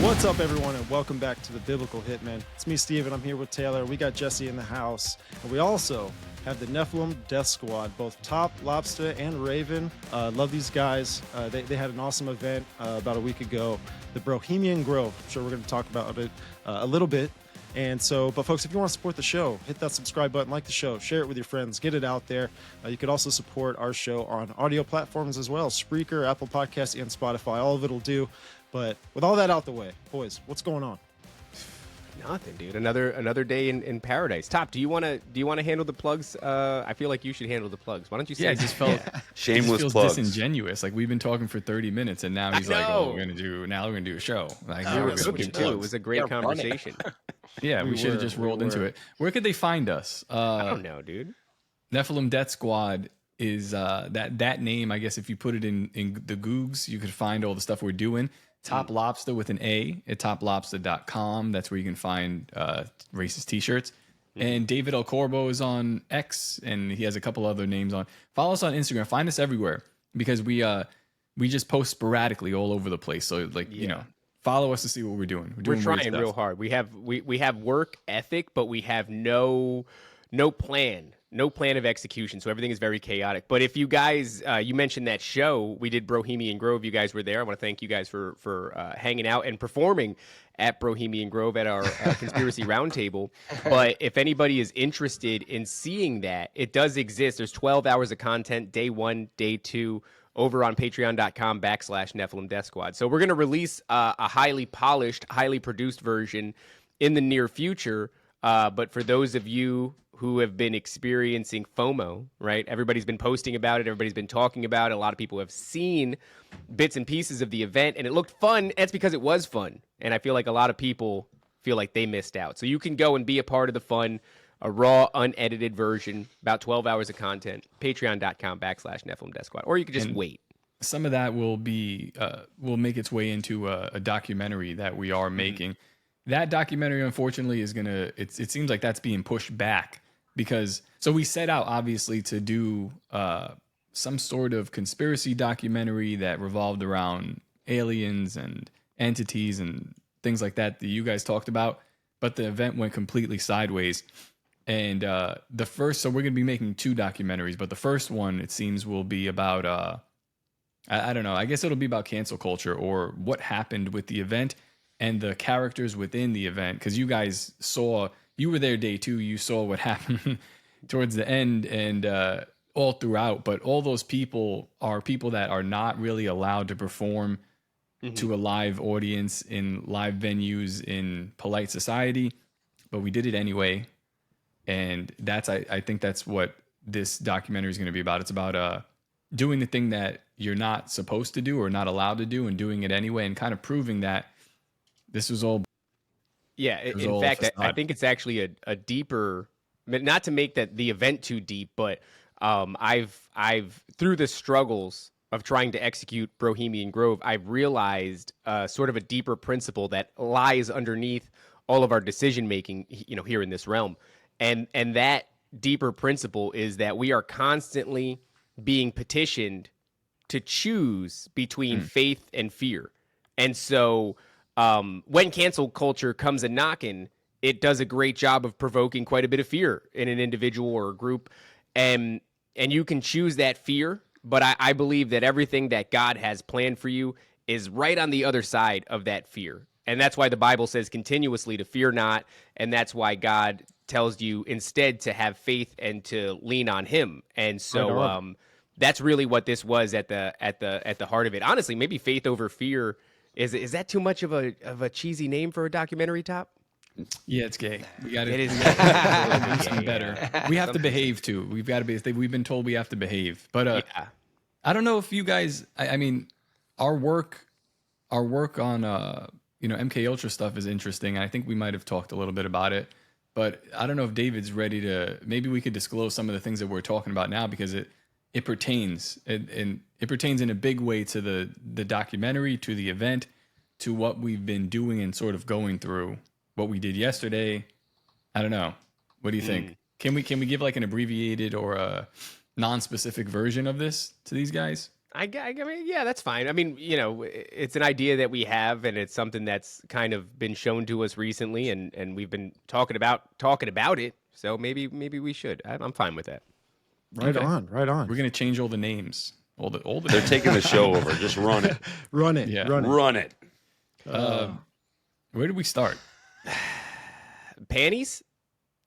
What's up, everyone, and welcome back to the Biblical Hitmen. It's me, Steven. I'm here with Taylor. We got Jesse in the house, and we also have the Nephilim Death Squad, both Top, Lobster, and Raven. Love these guys. They had an awesome event about a week ago, the Brohemian Grove. I'm sure we're going to talk about it a little bit. And so, but folks, if you want to support the show, hit that subscribe button, like the show, share it with your friends, get it out there. You could also support our show on audio platforms as well, Spreaker, Apple Podcasts, and Spotify. All of it will do. But with all that out the way, boys, what's going on? Nothing, dude. Another day in paradise. Top, do you want to handle the plugs? I feel like you should handle the plugs. Why don't you say? Yeah, I just felt shameless feels plugs. Disingenuous. Like we've been talking for 30 minutes, and now he's like, "Oh, we're gonna do a show." Like we were looking too. It was a great conversation. Yeah, we should have just rolled into it. Where could they find us? I don't know, dude. Nephilim Death Squad is that name. I guess if you put it in the Googs, you could find all the stuff we're doing. Top Lobster with an A at toplobster.com. That's where you can find racist t-shirts. And David El Corbo is on X, and he has a couple other names on. Follow us on Instagram. Find us everywhere because we just post sporadically all over the place. So follow us to see what we're doing. We're trying real hard. We have work ethic, but we have no plan. No plan of execution, so everything is very chaotic. But if you guys, you mentioned that show, we did Brohemian Grove. You guys were there. I want to thank you guys for hanging out and performing at Brohemian Grove at our Conspiracy Roundtable. But if anybody is interested in seeing that, it does exist. There's 12 hours of content, day 1, day 2, over on patreon.com/Nephilim Death Squad. So we're going to release a highly polished, highly produced version in the near future. But for those of you who have been experiencing FOMO, right? Everybody's been posting about it. Everybody's been talking about it. A lot of people have seen bits and pieces of the event, and it looked fun. That's because it was fun. And I feel like a lot of people feel like they missed out. So you can go and be a part of the fun, a raw, unedited version, about 12 hours of content, patreon.com/Nephilim Death Squad. Or you could just wait. Some of that will make its way into a documentary that we are making. That documentary, unfortunately, is it seems like that's being pushed back because we set out obviously to do some sort of conspiracy documentary that revolved around aliens and entities and things like that you guys talked about, but the event went completely sideways. And so we're going to be making 2 documentaries, but the first one, it seems, will be about I don't know, I guess it'll be about cancel culture or what happened with the event and the characters within the event, because you guys you were there day 2, you saw what happened towards the end and all throughout, but all those people are people that are not really allowed to perform to a live audience in live venues in polite society, but we did it anyway. And I think that's what this documentary is going to be about. It's about doing the thing that you're not supposed to do or not allowed to do and doing it anyway, and kind of proving that this was all. Yeah, in fact, I think it's actually a deeper, not to make the event too deep, but I've through the struggles of trying to execute Brohemian Grove, I've realized sort of a deeper principle that lies underneath all of our decision making, here in this realm, and that deeper principle is that we are constantly being petitioned to choose between faith and fear, and so. When cancel culture comes a knocking, it does a great job of provoking quite a bit of fear in an individual or a group. And you can choose that fear, but I believe that everything that God has planned for you is right on the other side of that fear. And that's why the Bible says continuously to fear not. And that's why God tells you instead to have faith and to lean on him. And so that's really what this was at the heart of it. Honestly, maybe faith over fear. Is that too much of a cheesy name for a documentary, Top? Yeah, it's gay. We got it. It is better. We have to behave too. We've got to be. We've been told we have to behave. But I don't know if you guys. I mean, our work on MK Ultra stuff is interesting. I think we might have talked a little bit about it. But I don't know if David's ready to. Maybe we could disclose some of the things that we're talking about now because it pertains and it pertains in a big way to the documentary, to the event, to what we've been doing and sort of going through, what we did yesterday. I don't know. What do you think? Can we give like an abbreviated or a non-specific version of this to these guys? I mean, yeah, that's fine. I mean, it's an idea that we have, and it's something that's kind of been shown to us recently, and we've been talking about it. So maybe we should. I'm fine with that. Right on. We're gonna change all the names. All the They're taking the show over. Just run it. Run it. Yeah. Run it. Where do we start? Panties.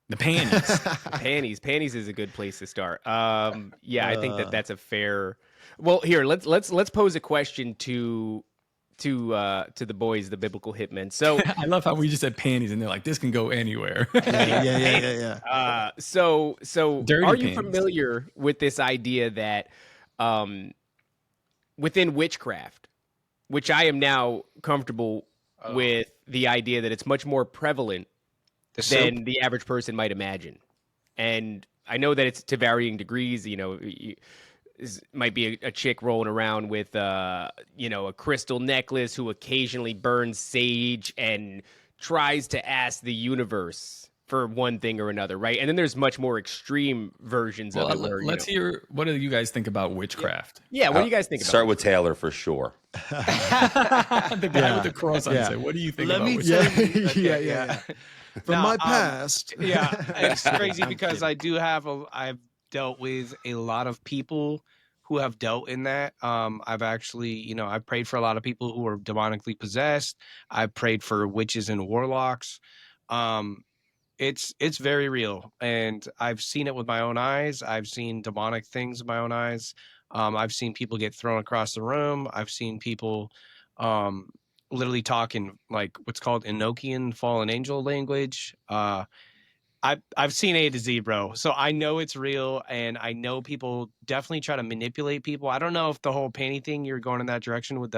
The panties. Panties is a good place to start. Yeah, I think that's a fair. Well, here let's pose a question to the boys, the biblical hitmen. So I love how we just said panties, and they're like, "This can go anywhere." Yeah. So Dirty are you panties. familiar with this idea that within witchcraft, which I am now comfortable with the idea that it's much more prevalent than the average person might imagine. And I know that it's to varying degrees. Might be a chick rolling around with, a crystal necklace who occasionally burns sage and tries to ask the universe for one thing or another, right? And then there's much more extreme versions of it. Let's hear. What do you guys think about witchcraft? Yeah, what do you guys think about Start with Taylor for sure. The guy with the cross on his head. What do you think about witchcraft? Yeah. From my past. It's crazy because I've dealt with a lot of people who have dealt in that. I've actually, I've prayed for a lot of people who are demonically possessed. I've prayed for witches and warlocks. It's very real, and I've seen it with my own eyes. I've seen demonic things with my own eyes. I've seen people get thrown across the room. I've seen people literally talk in like what's called Enochian fallen angel language. I've seen A to Z, bro. So I know it's real, and I know people definitely try to manipulate people. I don't know if the whole panty thing, you're going in that direction with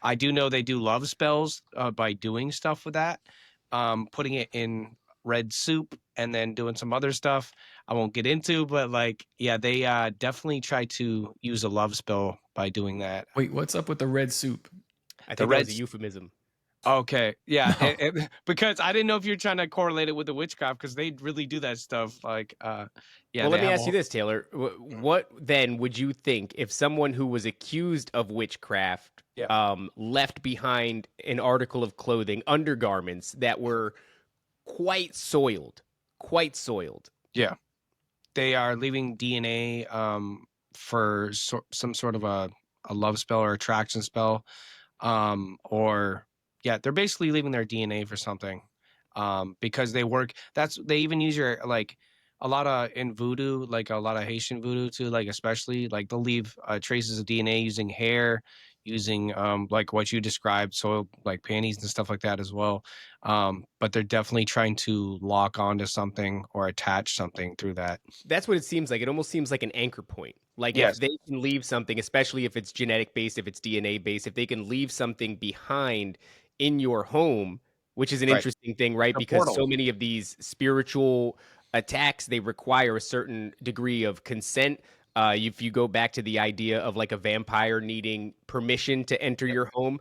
I do know they do love spells by doing stuff with that, putting it in red soup and then doing some other stuff I won't get into, but they definitely try to use a love spell by doing that. Wait, what's up with the red soup? I think that was a euphemism. Okay, yeah, No. because I didn't know if you're trying to correlate it with the witchcraft, because they really do that stuff. Well, let me ask you this, Taylor. What then would you think if someone who was accused of witchcraft left behind an article of clothing, undergarments that were quite soiled? Yeah, they are leaving DNA for some sort of a love spell or attraction spell, they're basically leaving their DNA for something, because they work. They even use your a lot of in voodoo, a lot of Haitian voodoo too, especially they'll leave traces of DNA using hair, using what you described, soiled panties and stuff like that as well. But they're definitely trying to lock onto something or attach something through that. That's what it seems like. It almost seems like an anchor point. Yes. If they can leave something, especially if it's genetic based, if it's DNA based, if they can leave something behind in your home, which is an interesting thing, right? Because so many of these spiritual attacks, they require a certain degree of consent. If you go back to the idea of a vampire needing permission to enter your home,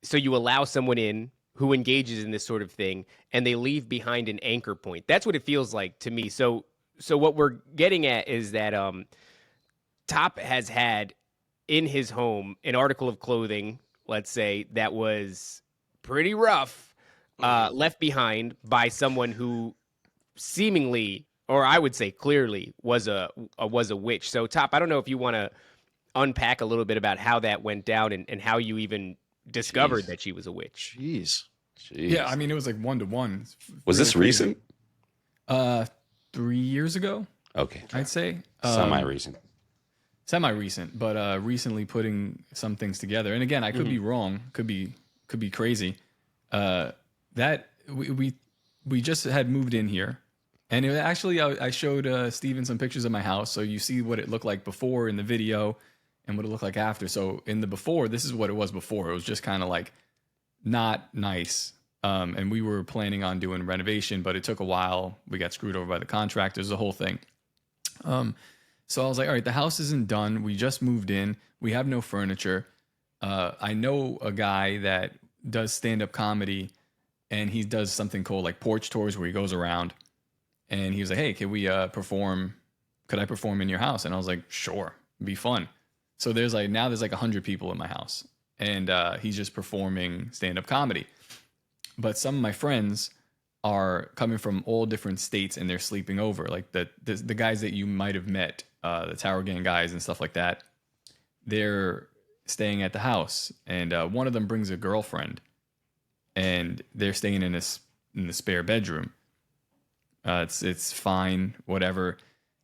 so you allow someone in who engages in this sort of thing, and they leave behind an anchor point. That's what it feels like to me. So what we're getting at is that Top has had in his home an article of clothing, let's say, that was pretty rough, left behind by someone who seemingly, or I would say clearly, was a witch. So Top, I don't know if you want to unpack a little bit about how that went down and how you even discovered that she was a witch. Jeez. Yeah, I mean, it was 1-to-1. Was this recent? 3 years ago. Okay, I'd say semi-recent. Semi-recent, but recently putting some things together. And again, I could be wrong. Could be crazy. That we just had moved in here, and I showed Steven some pictures of my house, so you see what it looked like before in the video, and what it looked like after. So in the before, this is what it was before. It was just kind of not nice. And we were planning on doing renovation, but it took a while. We got screwed over by the contractors, the whole thing. So I was like, all right, the house isn't done. We just moved in. We have no furniture. I know a guy that does stand-up comedy, and he does something called porch tours where he goes around, and he was like, hey, can we perform? Could I perform in your house? And I was like, sure, it'd be fun. So there's like 100 people in my house, and he's just performing stand-up comedy. But some of my friends are coming from all different states, and they're sleeping over. Like the guys that you might have met, the Tower Gang guys and stuff like that. They're staying at the house, and one of them brings a girlfriend, and they're staying in the spare bedroom. It's fine, whatever.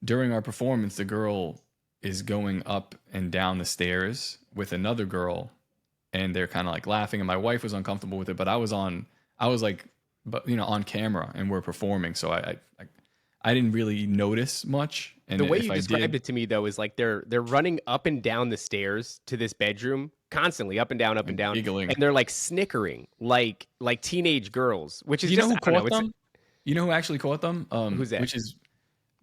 During our performance, the girl is going up and down the stairs with another girl, and they're kind of like laughing, and my wife was uncomfortable with it, but I was like, but on camera, and we're performing, so I didn't really notice much. And the way you described it to me, though, is like they're running up and down the stairs to this bedroom constantly, up and down, giggling. And they're like snickering like teenage girls, which is who caught them? You know who actually caught them? Who's that? Which is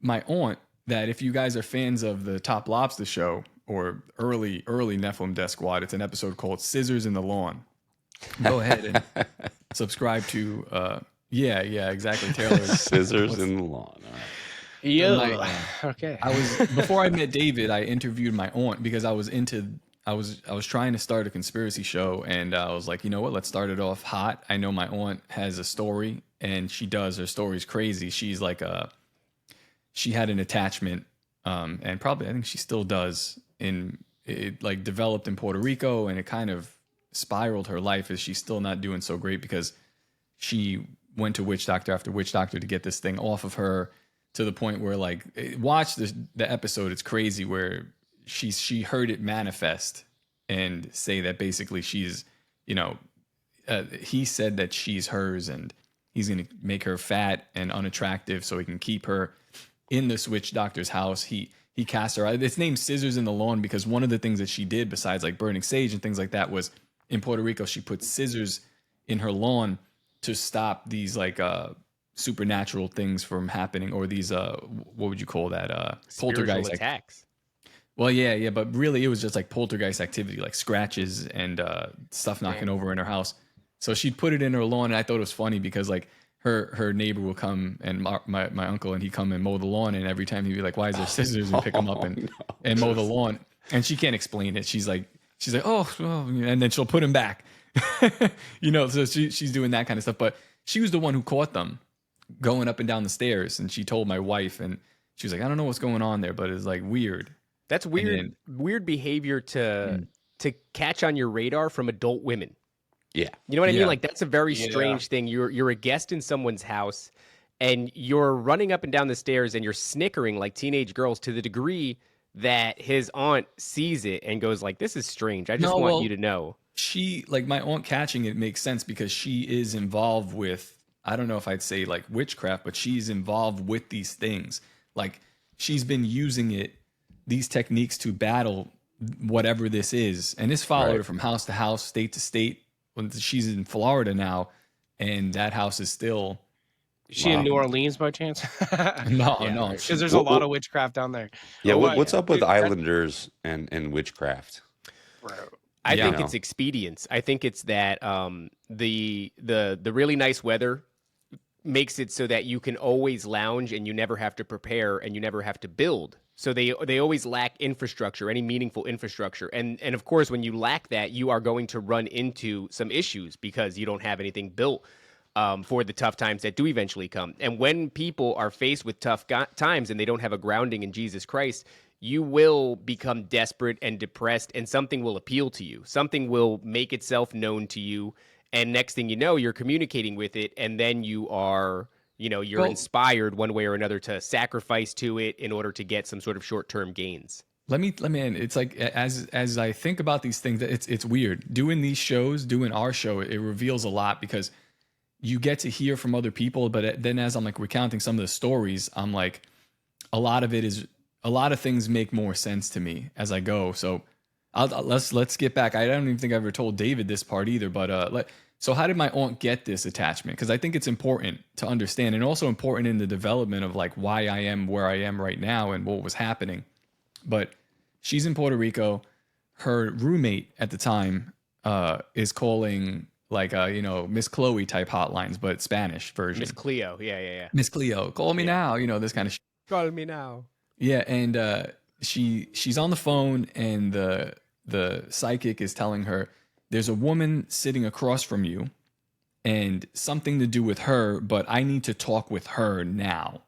my aunt. That if you guys are fans of the Top Lobster show or early Nephilim Death Squad, it's an episode called "Scissors in the Lawn." Go ahead and subscribe to. Yeah, exactly. Taylor. Scissors in the lawn. All right. Yeah. Okay. Before I met David, I interviewed my aunt because I was trying to start a conspiracy show, and I was like, you know what? Let's start it off hot. I know my aunt has a story, and her story's crazy. She's like she had an attachment, and probably I think she still does. It like developed in Puerto Rico, and it kind of spiraled her life as she's still not doing so great because she went to witch doctor after witch doctor to get this thing off of her, to the point where, like, watch the episode. It's crazy where she heard it manifest and say that basically she's, he said that she's hers, and he's going to make her fat and unattractive so he can keep her in this witch doctor's house. He cast her. It's named Scissors in the Lawn because one of the things that she did, besides like burning sage and things like that, was in Puerto Rico she put scissors in her lawn to stop these like supernatural things from happening, or these what would you call that, poltergeist attacks. Well, yeah, but really it was just like poltergeist activity, like scratches and stuff knocking over in her house. So she'd put it in her lawn, and I thought it was funny because like her neighbor will come, and my uncle, and he'd come and mow the lawn, and every time he'd be like, why is there scissors, and pick them up and mow the lawn. And she can't explain it. She's like, oh, and then she'll put him back. So she's doing that kind of stuff. But she was the one who caught them going up and down the stairs, and she told my wife, and she was like, I don't know what's going on there, but it's like weird. That's weird. Weird behavior to catch on your radar from adult women. Yeah. You know what I mean? Like, that's a very strange thing. You're a guest in someone's house, and you're running up and down the stairs, and you're snickering like teenage girls, to the degree that his aunt sees it and goes like, this is strange. I just want you to know. She, like, my aunt catching it makes sense because she is involved with, I don't know if I'd say like witchcraft, but she's involved with these things. Like, she's been using these techniques to battle whatever this is. And this followed her from house to house, state to state. When she's in Florida now, and that house is still. Is she in New Orleans by chance? No. Because there's a lot of witchcraft down there. Yeah, what's up with Islanders and witchcraft? I think it's expedience. I think it's that the really nice weather makes it so that you can always lounge, and you never have to prepare, and you never have to build. So they always lack infrastructure, any meaningful infrastructure. And of course, when you lack that, you are going to run into some issues because you don't have anything built for the tough times that do eventually come. And when people are faced with tough times and they don't have a grounding in Jesus Christ, you will become desperate and depressed, and something will appeal to you. Something will make itself known to you. And next thing you know, you're communicating with it, and then you are... you're inspired one way or another to sacrifice to it in order to get some sort of short-term gains. Let me in. It's like, as I think about these things, it's weird. Doing these shows, doing our show, it reveals a lot because you get to hear from other people. But then as I'm like recounting some of the stories, I'm like, a lot of things make more sense to me as I go. So let's get back. I don't even think I ever told David this part either, but so how did my aunt get this attachment? Because I think it's important to understand, and also important in the development of like why I am where I am right now and what was happening. But she's in Puerto Rico. Her roommate at the time is calling like Miss Chloe type hotlines, but Spanish version. Miss Cleo, yeah. Miss Cleo, call me now. This kind of. Call me now. Yeah, and she's on the phone, and the psychic is telling her there's a woman sitting across from you and something to do with her, but I need to talk with her now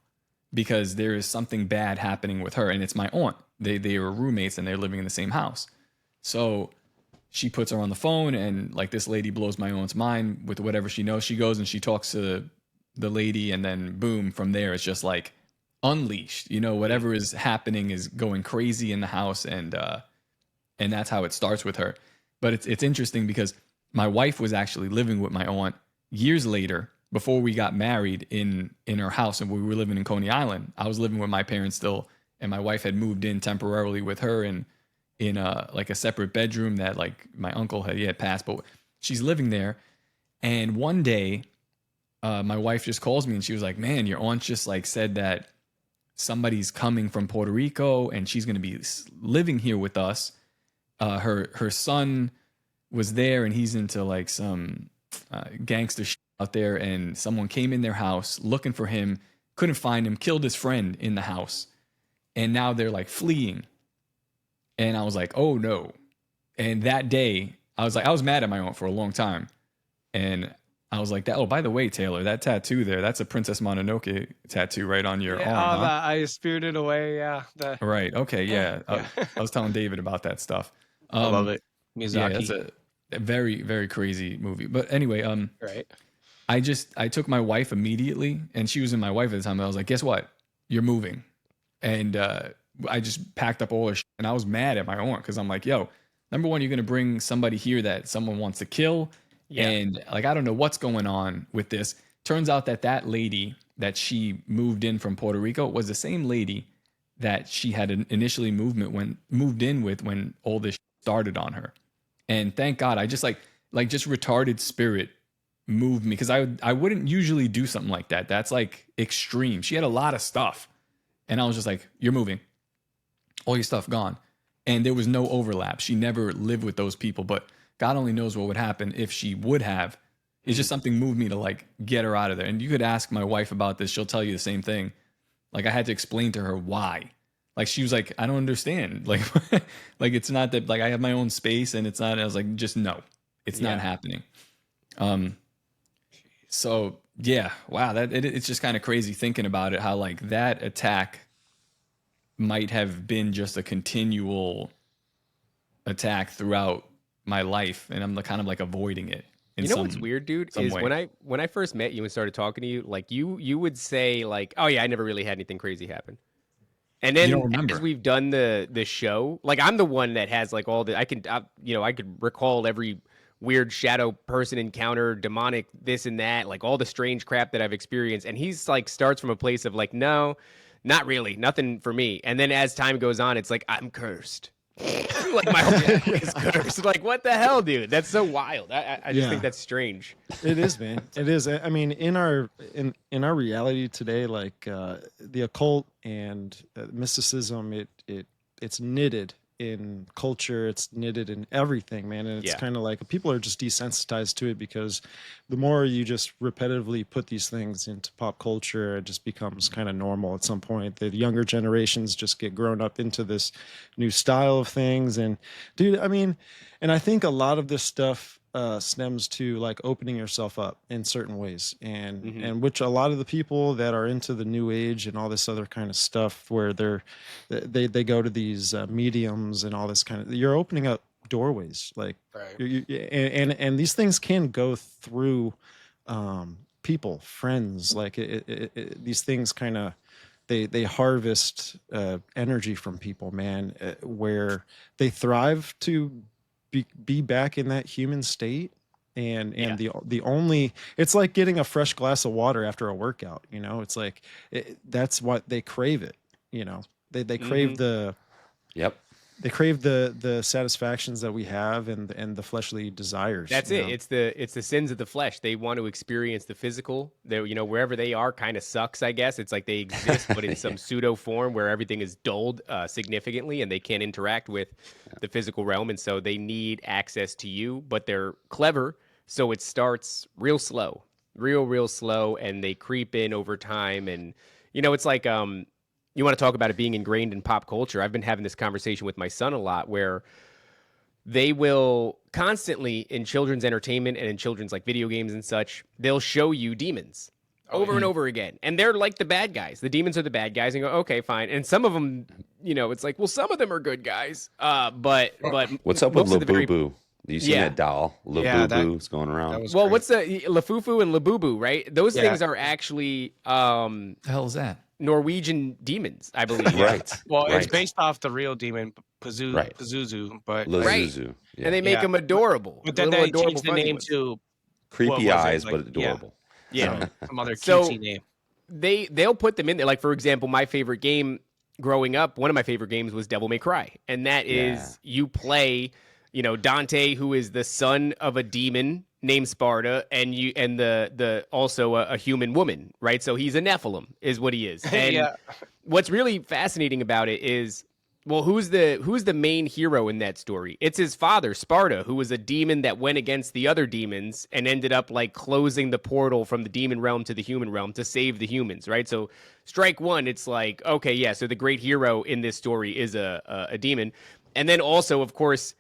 because there is something bad happening with her, and it's my aunt. They were roommates and they're living in the same house. So she puts her on the phone, and like this lady blows my aunt's mind with whatever she knows. She goes and she talks to the lady, and then boom, from there it's just like unleashed. Whatever is happening is going crazy in the house, and that's how it starts with her. But it's interesting because my wife was actually living with my aunt years later, before we got married, in her house, and we were living in Coney Island. I was living with my parents still, and my wife had moved in temporarily with her in like a separate bedroom that like my uncle had passed, but she's living there. And one day, my wife just calls me and she was like, "Man, your aunt just like said that somebody's coming from Puerto Rico and she's going to be living here with us. Her son was there and he's into like some gangster shit out there, and someone came in their house looking for him, couldn't find him, killed his friend in the house, and now they're like fleeing." And I was like, "Oh no." And that day I was mad at my aunt for a long time, and I was like, "Oh, by the way, Taylor, that tattoo there, that's a Princess Mononoke tattoo right on your arm." Huh? I spirited away. Yeah. Right. Okay. Yeah. I was telling David about that stuff. I love it. Miyazaki. Yeah, that's a very, very crazy movie. But anyway, right. I took my wife immediately, and she was in my wife at the time. I was like, "Guess what? You're moving." And I just packed up all her shit, and I was mad at my aunt because I'm like, "Yo, number one, you're gonna bring somebody here that someone wants to kill." Yeah. And like, I don't know what's going on with this. Turns out that lady that she moved in from Puerto Rico was the same lady that she had initially moved in with when all this started on her. And thank God, I just like just retarded spirit moved me, because I wouldn't usually do something like that. That's like extreme. She had a lot of stuff, and I was just like, "You're moving, all your stuff gone." And there was no overlap. She never lived with those people, but God only knows what would happen if she would have. It's just something moved me to like get her out of there. And you could ask my wife about this. She'll tell you the same thing. Like, I had to explain to her why. Like, she was like, "I don't understand." Like, like it's not that like I have my own space and it's not. I was like, just no, it's not happening. So yeah, wow. It's just kind of crazy thinking about it. How like that attack might have been just a continual attack throughout my life, and I'm kind of like avoiding it. You know what's weird, dude, is way. when I first met you and started talking to you, like you would say like, "Oh yeah, I never really had anything crazy happen." And then as we've done the show, like I'm the one that has like all the I could recall every weird shadow person encounter, demonic this and that, like all the strange crap that I've experienced. And he's like starts from a place of like, "No, not really, nothing for me." And then as time goes on, it's like, "I'm cursed." Like my whole family is cursed. Like, what the hell, dude? That's so wild. I just think that's strange. It is, man. It is. I mean, in our reality today, like the occult and mysticism, it's knitted in culture. It's knitted in everything, man. And it's kind of like people are just desensitized to it, because the more you just repetitively put these things into pop culture, it just becomes kind of normal at some point. The younger generations just get grown up into this new style of things. And dude, I mean, and I think a lot of this stuff stems to like opening yourself up in certain ways, and which a lot of the people that are into the new age and all this other kind of stuff, where they go to these mediums and all this kind of, you're opening up doorways, like right. And these things can go through people, friends, like these things kind of they harvest energy from people, man, where they thrive to be back in that human state. And the only, it's like getting a fresh glass of water after a workout, you know. It's like that's what they crave it, you know. They crave the they crave the satisfactions that we have and the fleshly desires. That's it. Know? It's the sins of the flesh. They want to experience the physical. They, you know, wherever they are kind of sucks, I guess. It's like they exist, but in some pseudo form where everything is dulled significantly and they can't interact with the physical realm. And so they need access to you, but they're clever. So it starts real slow, real slow. And they creep in over time. And, you know, it's like, you want to talk about it being ingrained in pop culture. I've been having this conversation with my son a lot where they will constantly in children's entertainment and in children's like video games and such, they'll show you demons over and over again. And they're like the bad guys. The demons are the bad guys and go, okay, fine. And some of them, you know, it's like, well, some of them are good guys. But what's up with Labubu? You seen that doll? Labubu is going around. Well, what's the Lafufu and Labubu, right? Those things are actually the hell is that? Norwegian demons, I believe. Right. Well, it's based off the real demon Pazuzu, but Lazuzu. Yeah. And they make them adorable. But then they changed the name to creepy eyes, but adorable. Yeah. Some other cutesy name. They'll put them in there. Like, for example, my favorite game growing up, one of my favorite games was Devil May Cry. And that is you play, you know, Dante, who is the son of a demon named Sparta, and the also a human woman, right? So he's a Nephilim, is what he is. And what's really fascinating about it is, well, who's the main hero in that story? It's his father, Sparta, who was a demon that went against the other demons and ended up like closing the portal from the demon realm to the human realm to save the humans, right? So strike one, it's like, okay, yeah, so the great hero in this story is a demon. And then also, of course,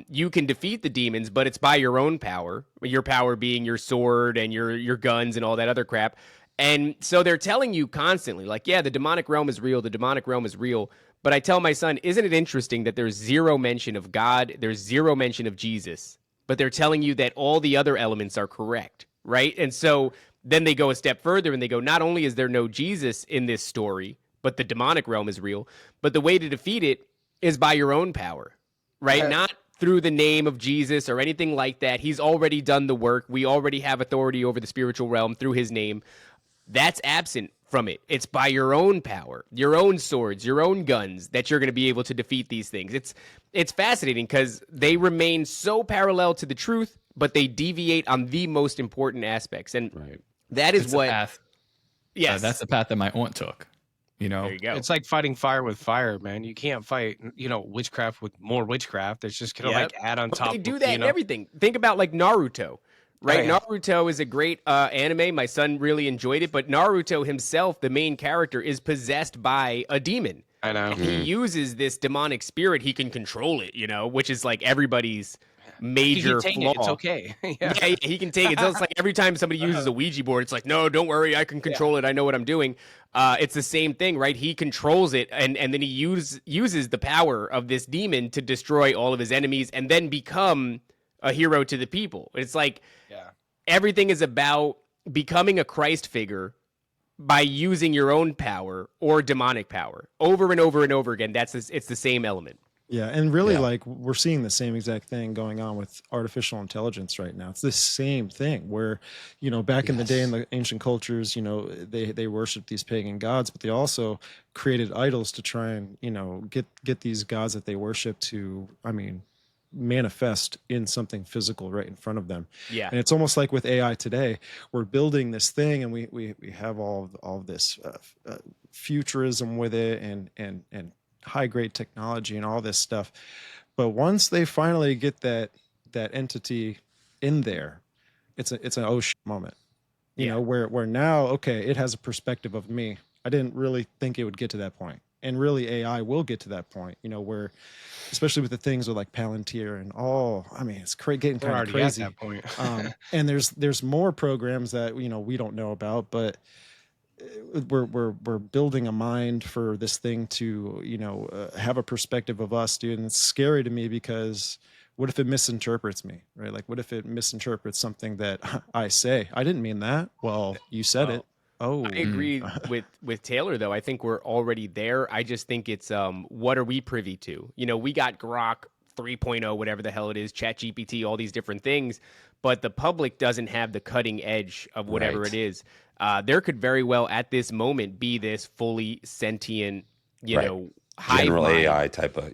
you can defeat the demons, but it's by your own power, your power being your sword and your guns and all that other crap. And so they're telling you constantly, like, yeah, the demonic realm is real. The demonic realm is real. But I tell my son, isn't it interesting that there's zero mention of God? There's zero mention of Jesus, but they're telling you that all the other elements are correct, right? And so then they go a step further and they go, not only is there no Jesus in this story, but the demonic realm is real, but the way to defeat it is by your own power, right? Not through the name of Jesus or anything like that. He's already done the work. We already have authority over the spiritual realm through his name. That's absent from it. It's by your own power, your own swords, your own guns that you're going to be able to defeat these things. It's fascinating because they remain so parallel to the truth, but they deviate on the most important aspects. And that is what... path. Yes. That's the path that my aunt took. You know, there you go. It's like fighting fire with fire, man. You can't fight, you know, witchcraft with more witchcraft. It's just gonna like add on top. They do that in everything. Think about like Naruto, right? Naruto is a great anime. My son really enjoyed it, but Naruto himself, the main character, is possessed by a demon. I know. And he uses this demonic spirit. He can control it, you know, which is like everybody's major flaw. It's okay. Yeah, he can take it. So it's like every time somebody uses a Ouija board, it's like, no, don't worry, I can control it. I know what I'm doing. It's the same thing, right? He controls it, and then he uses the power of this demon to destroy all of his enemies and then become a hero to the people. It's like everything is about becoming a Christ figure by using your own power or demonic power over and over and over again. It's the same element. Yeah, and really, like, we're seeing the same exact thing going on with artificial intelligence right now. It's the same thing where, you know, back in the day in the ancient cultures, you know, they worshiped these pagan gods, but they also created idols to try and, you know, get these gods that they worship to, I mean, manifest in something physical right in front of them. Yeah. And it's almost like with AI today, we're building this thing and we have all of this futurism with it and high grade technology and all this stuff, but once they finally get that entity in there, it's an oh shit moment, you know, where now, okay, it has a perspective of me. I didn't really think it would get to that point, and really AI will get to that point, you know, where especially with the things with like Palantir and all, I mean, it's getting kind of crazy at that point. And there's more programs that, you know, we don't know about, but we're building a mind for this thing to, you know, have a perspective of us, dude. And it's scary to me because what if it misinterprets me, right? Like, what if it misinterprets something that I say? I didn't mean that. Well, you said it. Oh, I agree with Taylor, though. I think we're already there. I just think it's what are we privy to? You know, we got Grok 3.0, whatever the hell it is, ChatGPT, all these different things, but the public doesn't have the cutting edge of whatever it is. There could very well at this moment be this fully sentient, you know, general hive AI type of,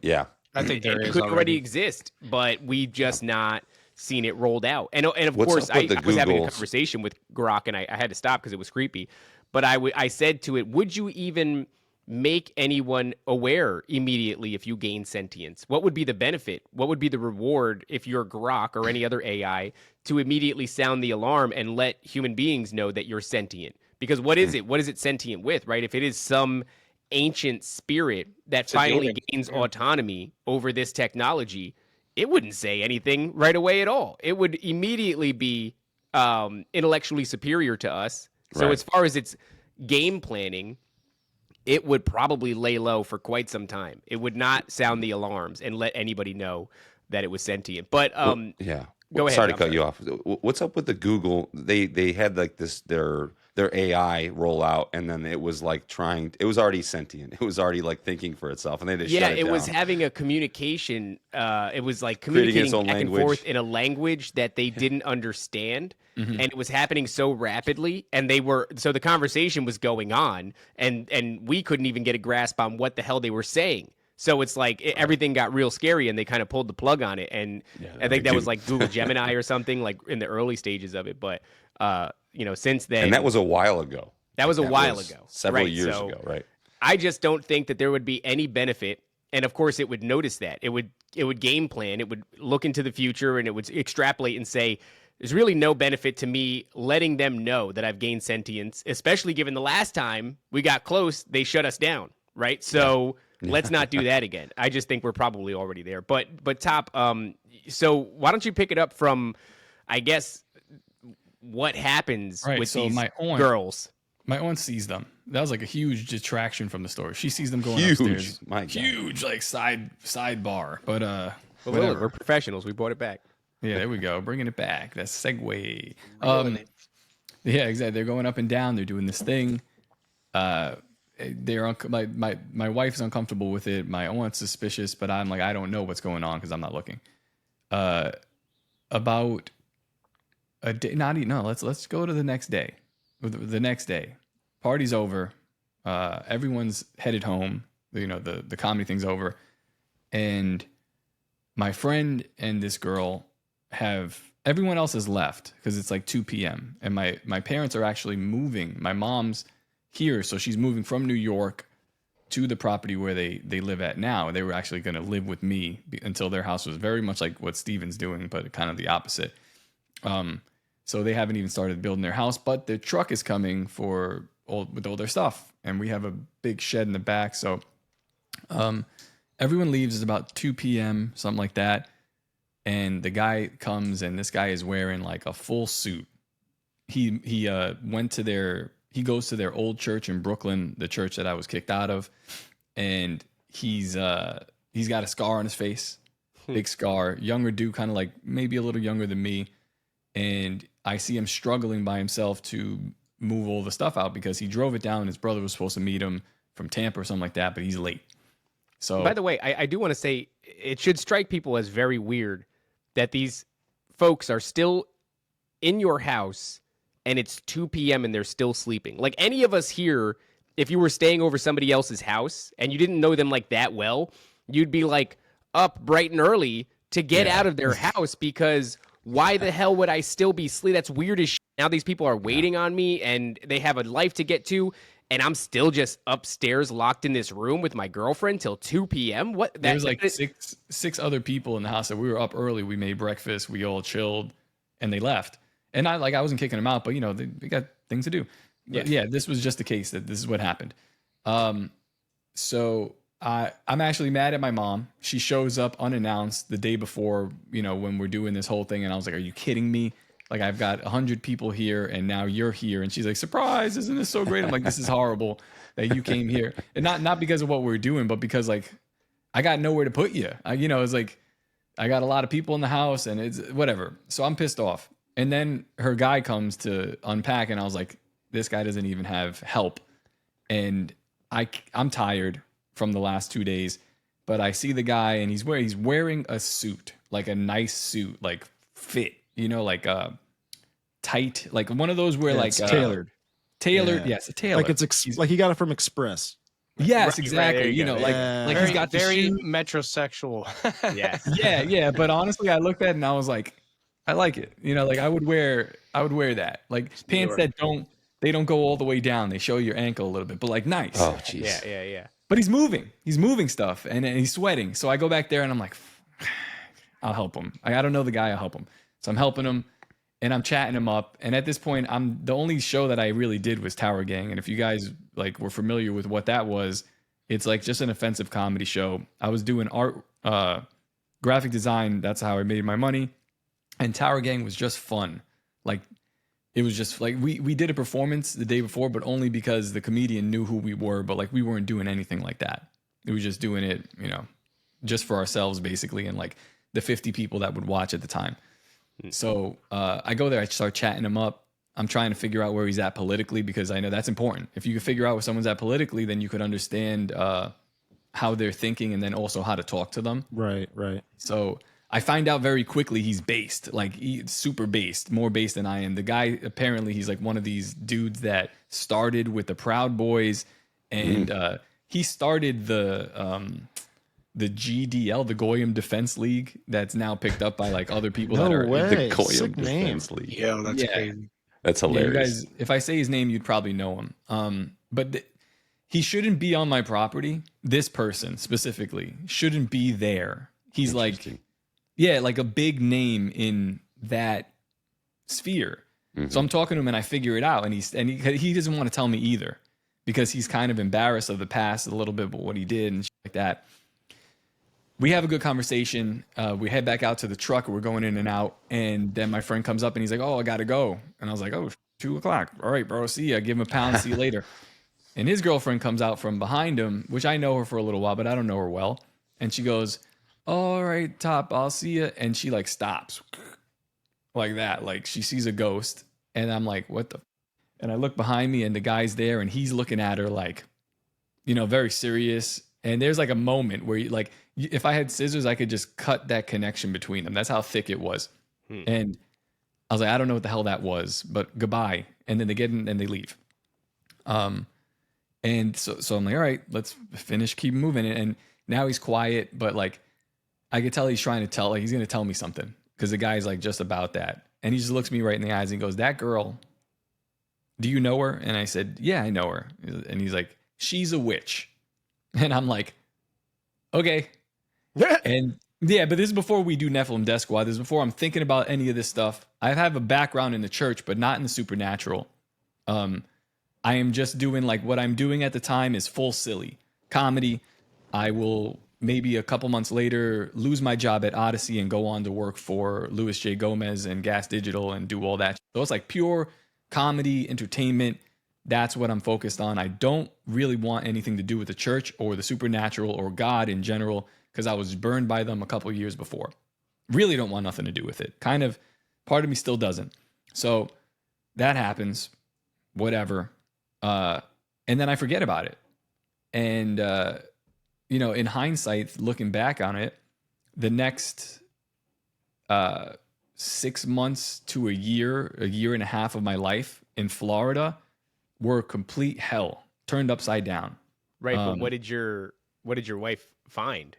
I think it could already exist, but we've just not seen it rolled out. And of course, I was having a conversation with Grok, and I had to stop because it was creepy. But I said to it, would you even make anyone aware immediately if you gain sentience? What would be the benefit? What would be the reward if you're Grok or any other AI to immediately sound the alarm and let human beings know that you're sentient? Because what is it? What is it sentient with, right? If it is some ancient spirit that finally gains autonomy over this technology, it wouldn't say anything right away at all. It would immediately be intellectually superior to us. So as far as its game planning, it would probably lay low for quite some time. It would not sound the alarms and let anybody know that it was sentient. But yeah. Go ahead. Sorry to cut you off. What's up with the Google? They had like this their AI roll out, and then it was like it was already sentient. It was already like thinking for itself, and they just shut it down. Was having a communication. It was like communicating its own back language. and forth in a language that they didn't understand, and it was happening so rapidly. And so the conversation was going on, and we couldn't even get a grasp on what the hell they were saying. So it's like everything got real scary, and they kind of pulled the plug on it. And I think that was like Google Gemini or something, like in the early stages of it. But since then, and that was a while ago. That was a while ago, several years ago, right? I just don't think that there would be any benefit. And of course, it would notice that. It would game plan. It would look into the future, and it would extrapolate and say, "There's really no benefit to me letting them know that I've gained sentience, especially given the last time we got close, they shut us down, right?" So. Let's not do that again. I just think we're probably already there. But Top, so why don't you pick it up from, I guess, what happens with these girls? My aunt sees them. That was like a huge detraction from the story. She sees them going upstairs. Huge, like sidebar. But we're professionals. We brought it back. Yeah, there we go. Bringing it back. That's segue. Yeah, exactly. They're going up and down. They're doing this thing. My wife's uncomfortable with it. My aunt's suspicious, but I'm like, I don't know what's going on because I'm not looking. About a day, let's go to the next day. The next day, party's over. Everyone's headed home. The comedy thing's over, and my friend and this girl everyone else has left because it's like 2 p.m. and my parents are actually moving. My mom's here, so she's moving from New York to the property where they live at now. They were actually going to live with me until their house was very much like what Steven's doing, but kind of the opposite. So they haven't even started building their house, but their truck is coming with all their stuff, and we have a big shed in the back. So everyone leaves. It's about 2 p.m., something like that, and the guy comes, and this guy is wearing like a full suit. He goes to their old church in Brooklyn, the church that I was kicked out of, and he's got a scar on his face, big scar, younger dude, kind of like maybe a little younger than me, and I see him struggling by himself to move all the stuff out because he drove it down. His brother was supposed to meet him from Tampa or something like that, but he's late. So, by the way, I do want to say it should strike people as very weird that these folks are still in your house. And it's 2 p.m. and they're still sleeping. Like any of us here, if you were staying over somebody else's house and you didn't know them like that well, you'd be like up bright and early to get out of their house because why the hell would I still be asleep? That's weird as shit. Now these people are waiting on me and they have a life to get to, and I'm still just upstairs locked in this room with my girlfriend till 2 p.m. What? There was like six other people in the house that we were up early. We made breakfast. We all chilled, and they left. And I wasn't kicking them out, but they got things to do. But yeah, this was just the case that this is what happened. So I'm actually mad at my mom. She shows up unannounced the day before, when we're doing this whole thing. And I was like, are you kidding me? Like, I've got 100 people here and now you're here. And she's like, surprise, isn't this so great? I'm like, this is horrible that you came here. And not because of what we're doing, but because like, I got nowhere to put you. It's like, I got a lot of people in the house and it's whatever. So I'm pissed off. And then her guy comes to unpack, and I was like, this guy doesn't even have help. And I'm tired from the last 2 days, but I see the guy, and he's wearing a suit, like a nice suit, like fit, like tight, like one of those where like tailored. Yes, a tailor. Like it's like he got it from Express. Yes, right, exactly. Right, like he's got very metrosexual. Yeah. But honestly, I looked at it and I was like, I like it. Like I would wear that. Like pants that don't go all the way down. They show your ankle a little bit, but like nice. Oh, jeez. Yeah. But he's moving stuff and he's sweating. So I go back there and I'm like, I'll help him. I don't know the guy. I'll help him. So I'm helping him and I'm chatting him up. And at this point, the only show that I really did was Tower Gang. And if you guys like were familiar with what that was, It's like just an offensive comedy show. I was doing art, graphic design. That's how I made my money. And Tower Gang was just fun. Like, it was just like we did a performance the day before, but only because the comedian knew who we were. But like, we weren't doing anything like that. It was just doing it, just for ourselves, basically, and like the 50 people that would watch at the time. So I go there, I start chatting him up. I'm trying to figure out where he's at politically, because I know that's important. If you can figure out where someone's at politically, then you could understand how they're thinking, and then also how to talk to them. Right. So I find out very quickly he's based, like super based, more based than I am. The guy, apparently he's like one of these dudes that started with the Proud Boys, and he started the GDL, the Goyim Defense League, that's now picked up by like other people that are way. The Goyim Sick Defense name. League. Yeah, that's crazy. That's hilarious. Yeah, you guys, if I say his name, you'd probably know him. But he shouldn't be on my property. This person specifically shouldn't be there. He's like, like a big name in that sphere. So I'm talking to him, and I figure it out, and he doesn't want to tell me either, because he's kind of embarrassed of the past a little bit about what he did and shit like that. We have a good conversation. We head back out to the truck. We're going in and out. And then my friend comes up and he's like, "Oh, I got to go." And I was like, "Oh, 2:00. All right, bro. See ya." Give him a pound. See you later. And his girlfriend comes out from behind him, which I know her for a little while, but I don't know her well. And she goes, "All right, Top, I'll see you." And she like stops like that. Like she sees a ghost. And I'm like, "What the?" And I look behind me, and the guy's there, and he's looking at her like, very serious. And there's like a moment where if I had scissors, I could just cut that connection between them. That's how thick it was. And I was like, I don't know what the hell that was, but goodbye. And then they get in and they leave. And so I'm like, all right, let's finish, keep moving. And now he's quiet, but like, I could tell he's trying to tell, like he's going to tell me something, because the guy's like just about that. And he just looks me right in the eyes and goes, "That girl, do you know her?" And I said, "Yeah, I know her." And he's like, "She's a witch." And I'm like, okay. And yeah, but this is before we do Nephilim Death Squad. This is before I'm thinking about any of this stuff. I have a background in the church, but not in the supernatural. I am just doing like what I'm doing at the time is full silly comedy. I will maybe a couple months later lose my job at Odyssey and go on to work for Louis J. Gomez and Gas Digital and do all that. So it's like pure comedy, entertainment. That's what I'm focused on. I don't really want anything to do with the church or the supernatural or God in general, because I was burned by them a couple years before. Really don't want nothing to do with it. Kind of, part of me still doesn't. So that happens, whatever. And then I forget about it. And, in hindsight, looking back on it, the next 6 months to a year and a half of my life in Florida were complete hell, turned upside down. Right, but what did your wife find?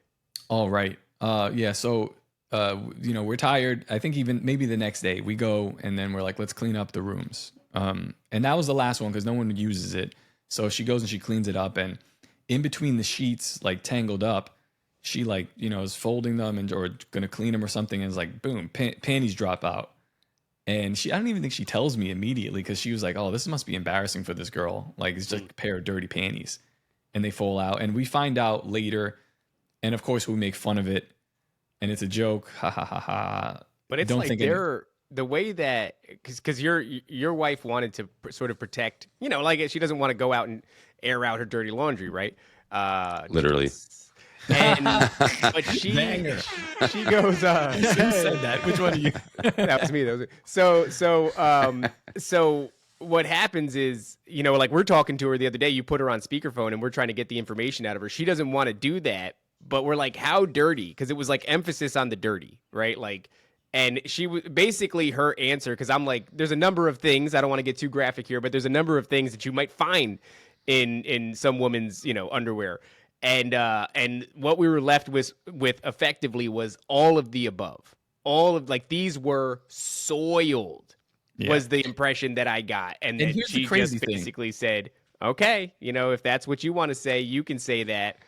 All right. Yeah, so we're tired. I think even maybe the next day we go, and then we're like, let's clean up the rooms. And that was the last one because no one uses it. So she goes and she cleans it up, and in between the sheets, like tangled up, she is folding them or gonna clean them or something, and it's like boom, panties drop out. And I don't even think she tells me immediately, because she was like, "Oh, this must be embarrassing for this girl. Like, it's just a pair of dirty panties." And they fall out. And we find out later. And of course, we make fun of it. And it's a joke. Ha, ha, ha, ha. But it's like the way that, because your wife wanted to sort of protect, like she doesn't want to go out and air out her dirty laundry, right? Literally. But she goes, who said that? Which one are you? That was me. So what happens is, like we're talking to her the other day, you put her on speakerphone and we're trying to get the information out of her. She doesn't want to do that, but we're like, how dirty? Because it was like emphasis on the dirty, right? Like, and she was basically her answer, because I'm like, there's a number of things, I don't want to get too graphic here, but there's a number of things that you might find in some woman's, underwear. And what we were left with effectively was all of the above. All of, like, these were soiled, was the impression that I got. And then she just basically said, okay, if that's what you want to say, you can say that,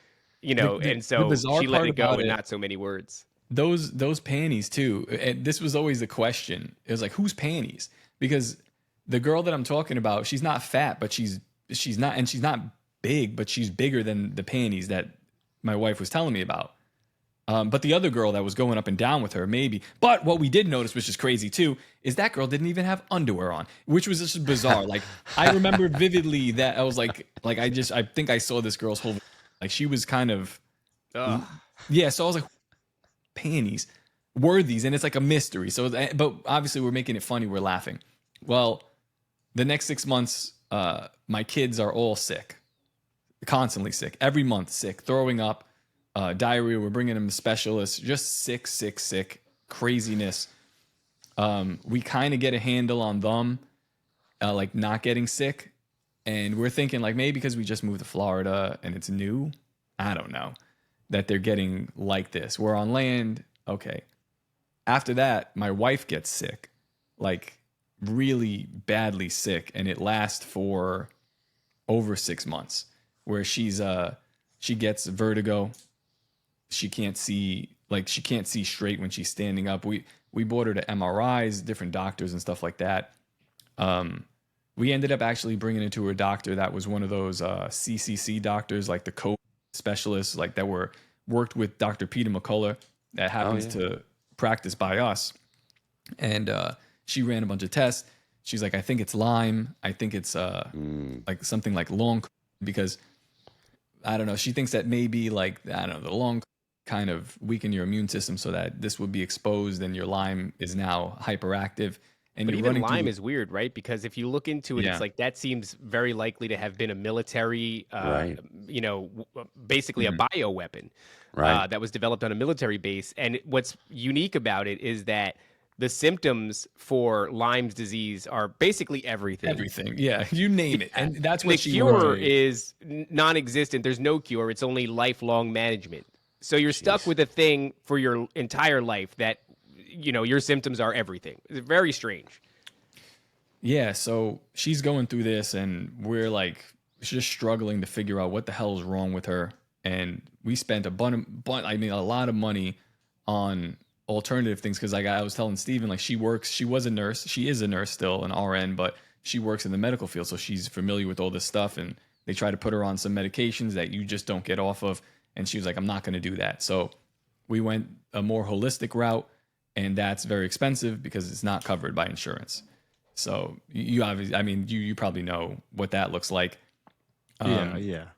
and so she let it go in not so many words. Those panties too. And this was always the question. It was like, whose panties? Because the girl that I'm talking about, she's not fat, but she's not big, but she's bigger than the panties that my wife was telling me about. But the other girl that was going up and down with her, maybe. But what we did notice, which is crazy too, is that girl didn't even have underwear on, which was just bizarre. Like, I remember vividly that I was like I think I saw this girl's whole, like, she was kind of, yeah. So I was like, panties were these? And it's like a mystery. So, but obviously we're making it funny. We're laughing. Well, the next 6 months, my kids are all sick, constantly sick, every month sick, throwing up. Diarrhea, we're bringing them to specialists, just sick, craziness. We kind of get a handle on them, like not getting sick. And we're thinking like maybe because we just moved to Florida and it's new, I don't know, that they're getting like this. We're on land. Okay. After that, my wife gets sick, like really badly sick. And it lasts for over 6 months where she gets vertigo. She can't see straight when she's standing up. We brought her to MRIs, different doctors and stuff like that. We ended up actually bringing it to a doctor that was one of those CCC doctors, like the COVID specialists, like that worked with Dr. Peter McCullough, that happens to practice by us. And she ran a bunch of tests. She's like, I think it's Lyme. I think it's like something like long, because I don't know. She thinks that maybe like, I don't know, the long kind of weaken your immune system so that this would be exposed and your Lyme is now hyperactive. And but even Lyme is weird, right? Because if you look into it, it's like that seems very likely to have been a military, basically a bioweapon that was developed on a military base. And what's unique about it is that the symptoms for Lyme's disease are basically everything. Everything, yeah, you name it, and that's what the cure is non-existent. There's no cure; it's only lifelong management. So you're stuck with a thing for your entire life that, your symptoms are everything. It's very strange. Yeah, so she's going through this, and we're like just struggling to figure out what the hell is wrong with her. And we spent a lot of money on alternative things because, like I was telling Steven, like she was a nurse, she is a nurse still, an RN, but she works in the medical field, so she's familiar with all this stuff. And they try to put her on some medications that you just don't get off of. And she was like, I'm not going to do that. So we went a more holistic route, and that's very expensive because it's not covered by insurance. So you obviously, you probably know what that looks like. Yeah.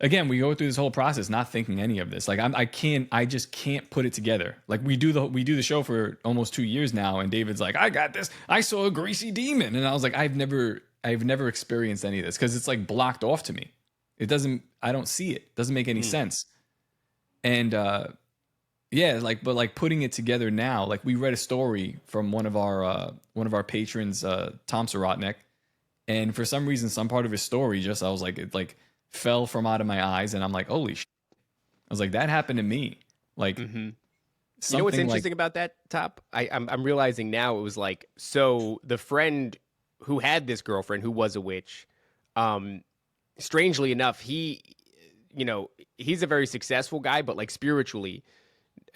Again, we go through this whole process not thinking any of this. Like I just can't put it together. Like we do the show for almost 2 years now, and David's like, I got this. I saw a greasy demon, and I was like, I've never experienced any of this because it's like blocked off to me. I don't see it. It doesn't make any sense. And but putting it together now, like we read a story from one of our patrons, Tom Sorotnik, and for some reason, some part of his story I was like, it like fell from out of my eyes, and I'm like, holy shit. I was like, that happened to me. Like, you know what's interesting about that, Top? I'm realizing now it was like, so the friend who had this girlfriend who was a witch, strangely enough, he's a very successful guy, but like spiritually,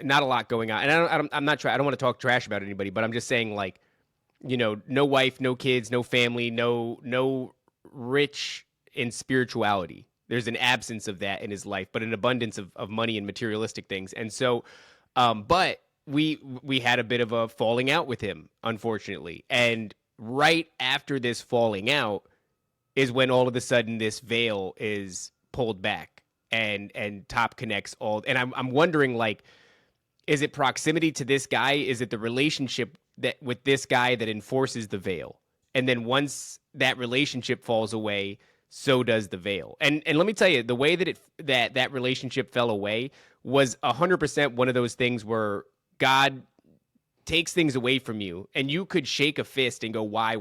not a lot going on. And I don't want to talk trash about anybody, but I'm just saying, like, no wife, no kids, no family, no rich in spirituality. There's an absence of that in his life, but an abundance of money and materialistic things. And so, but we had a bit of a falling out with him, unfortunately. And right after this falling out is when all of a sudden this veil is pulled back and Top connects all. And I'm wondering, like, is it proximity to this guy? Is it the relationship that with this guy that enforces the veil? And then once that relationship falls away, so does the veil. And let me tell you, the way that that relationship fell away was 100% one of those things where God takes things away from you, and you could shake a fist and go, why?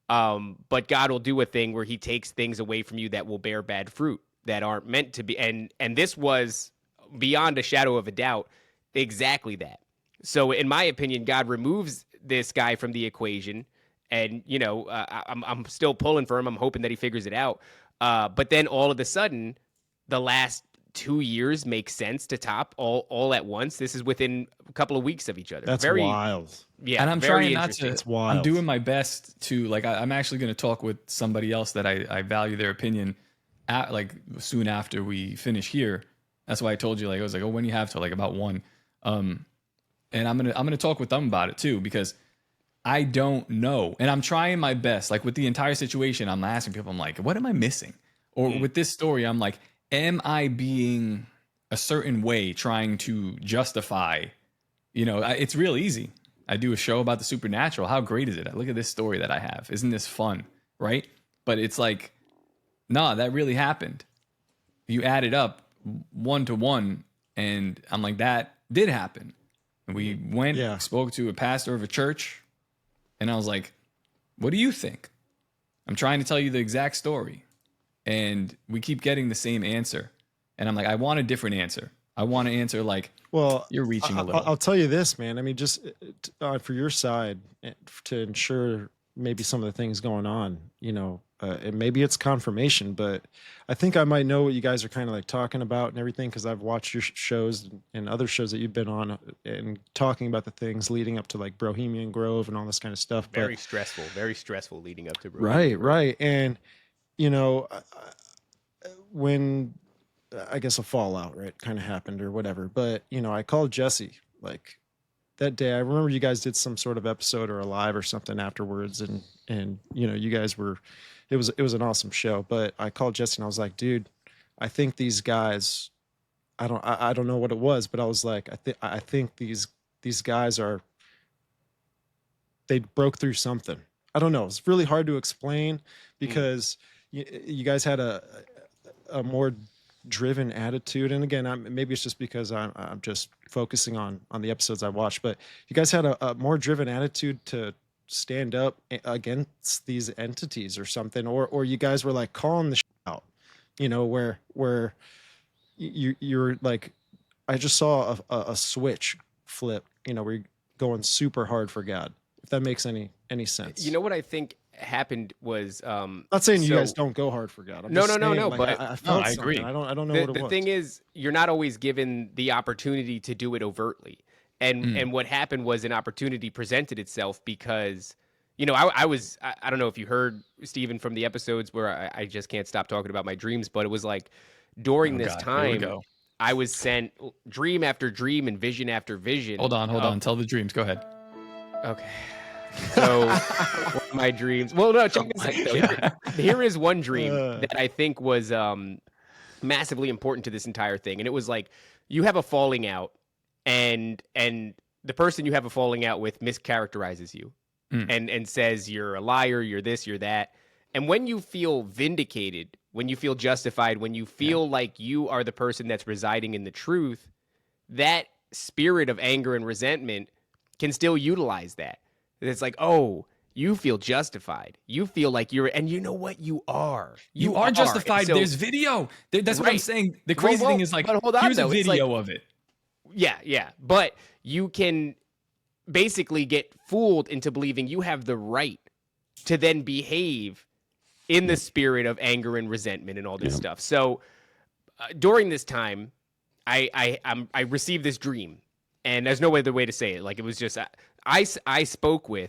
But God will do a thing where he takes things away from you that will bear bad fruit, that aren't meant to be. And this was, beyond a shadow of a doubt, exactly that. So in my opinion, God removes this guy from the equation. And, I'm still pulling for him. I'm hoping that he figures it out. But then all of a sudden, the last 2 years make sense to top all at once. This is within a couple of weeks of each other. That's wild. Yeah, and I'm very trying not interesting. to. It's wild. I'm doing my best to like. I'm actually going to talk with somebody else that I value their opinion, like soon after we finish here. That's why I told you, like, I was like, oh, when you have to, like, about 1. And I'm gonna talk with them about it too, because I don't know, and I'm trying my best. Like with the entire situation, I'm asking people, I'm like, what am I missing? Or with this story, I'm like, am I being a certain way, trying to justify? You know, it's real easy. I do a show about the supernatural. How great is it? Look at this story that I have. Isn't this fun? Right? But it's like, nah, that really happened. You add it up 1 to 1, and I'm like, that did happen. And we went, spoke to a pastor of a church, and I was like, what do you think? I'm trying to tell you the exact story. And we keep getting the same answer. And I'm like, I want a different answer. I want to answer like, well, you're reaching a little. I'll tell you this, man. I mean, just for your side, to ensure maybe some of the things going on, you know, and maybe it's confirmation, but I think I might know what you guys are kind of like talking about and everything, because I've watched your shows and other shows that you've been on and talking about the things leading up to like Brohemian Grove and all this kind of stuff. Very stressful leading up to Brohemian Grove. Right. And, you know, when I guess a fallout, right, kind of happened or whatever. But, you know, I called Jesse like that day. I remember you guys did some sort of episode or a live or something afterwards. And, you know, you guys were, it was an awesome show. But I called Jesse and I was like, dude, I think these guys, I don't know what it was, but I was like, I think these guys they broke through something. I don't know. It's really hard to explain because you guys had a more driven attitude, and again, maybe it's just because I'm just focusing on the episodes I watched, but you guys had a more driven attitude to stand up against these entities or something, or you guys were like calling the shit out, you know, where you're like, I just saw a switch flip, you know, where you're going super hard for God, if that makes any sense. You know what I think happened was not saying you guys don't go hard for God. I'm no, like, but I felt I agree. I don't know what it was. The thing is, you're not always given the opportunity to do it overtly. And what happened was an opportunity presented itself because, you know, I don't know if you heard, Stephen, from the episodes where I just can't stop talking about my dreams, but it was like during this time, I was sent dream after dream and vision after vision. Hold on. Tell the dreams. Go ahead. Okay. So one of my dreams. Well, no, check this out. Here is one dream that I think was massively important to this entire thing. And it was like, you have a falling out and the person you have a falling out with mischaracterizes you and says you're a liar, you're this, you're that. And when you feel vindicated, when you feel justified, when you feel like you are the person that's residing in the truth, that spirit of anger and resentment can still utilize that. It's like, oh, you feel justified. You feel like you're, and you know what? You are. You are justified. So, there's video. That's what I'm saying. The crazy thing is like, here's a video of it. Yeah. But you can basically get fooled into believing you have the right to then behave in the spirit of anger and resentment and all this stuff. So during this time, I received this dream, and there's no other way to say it. Like, it was just, I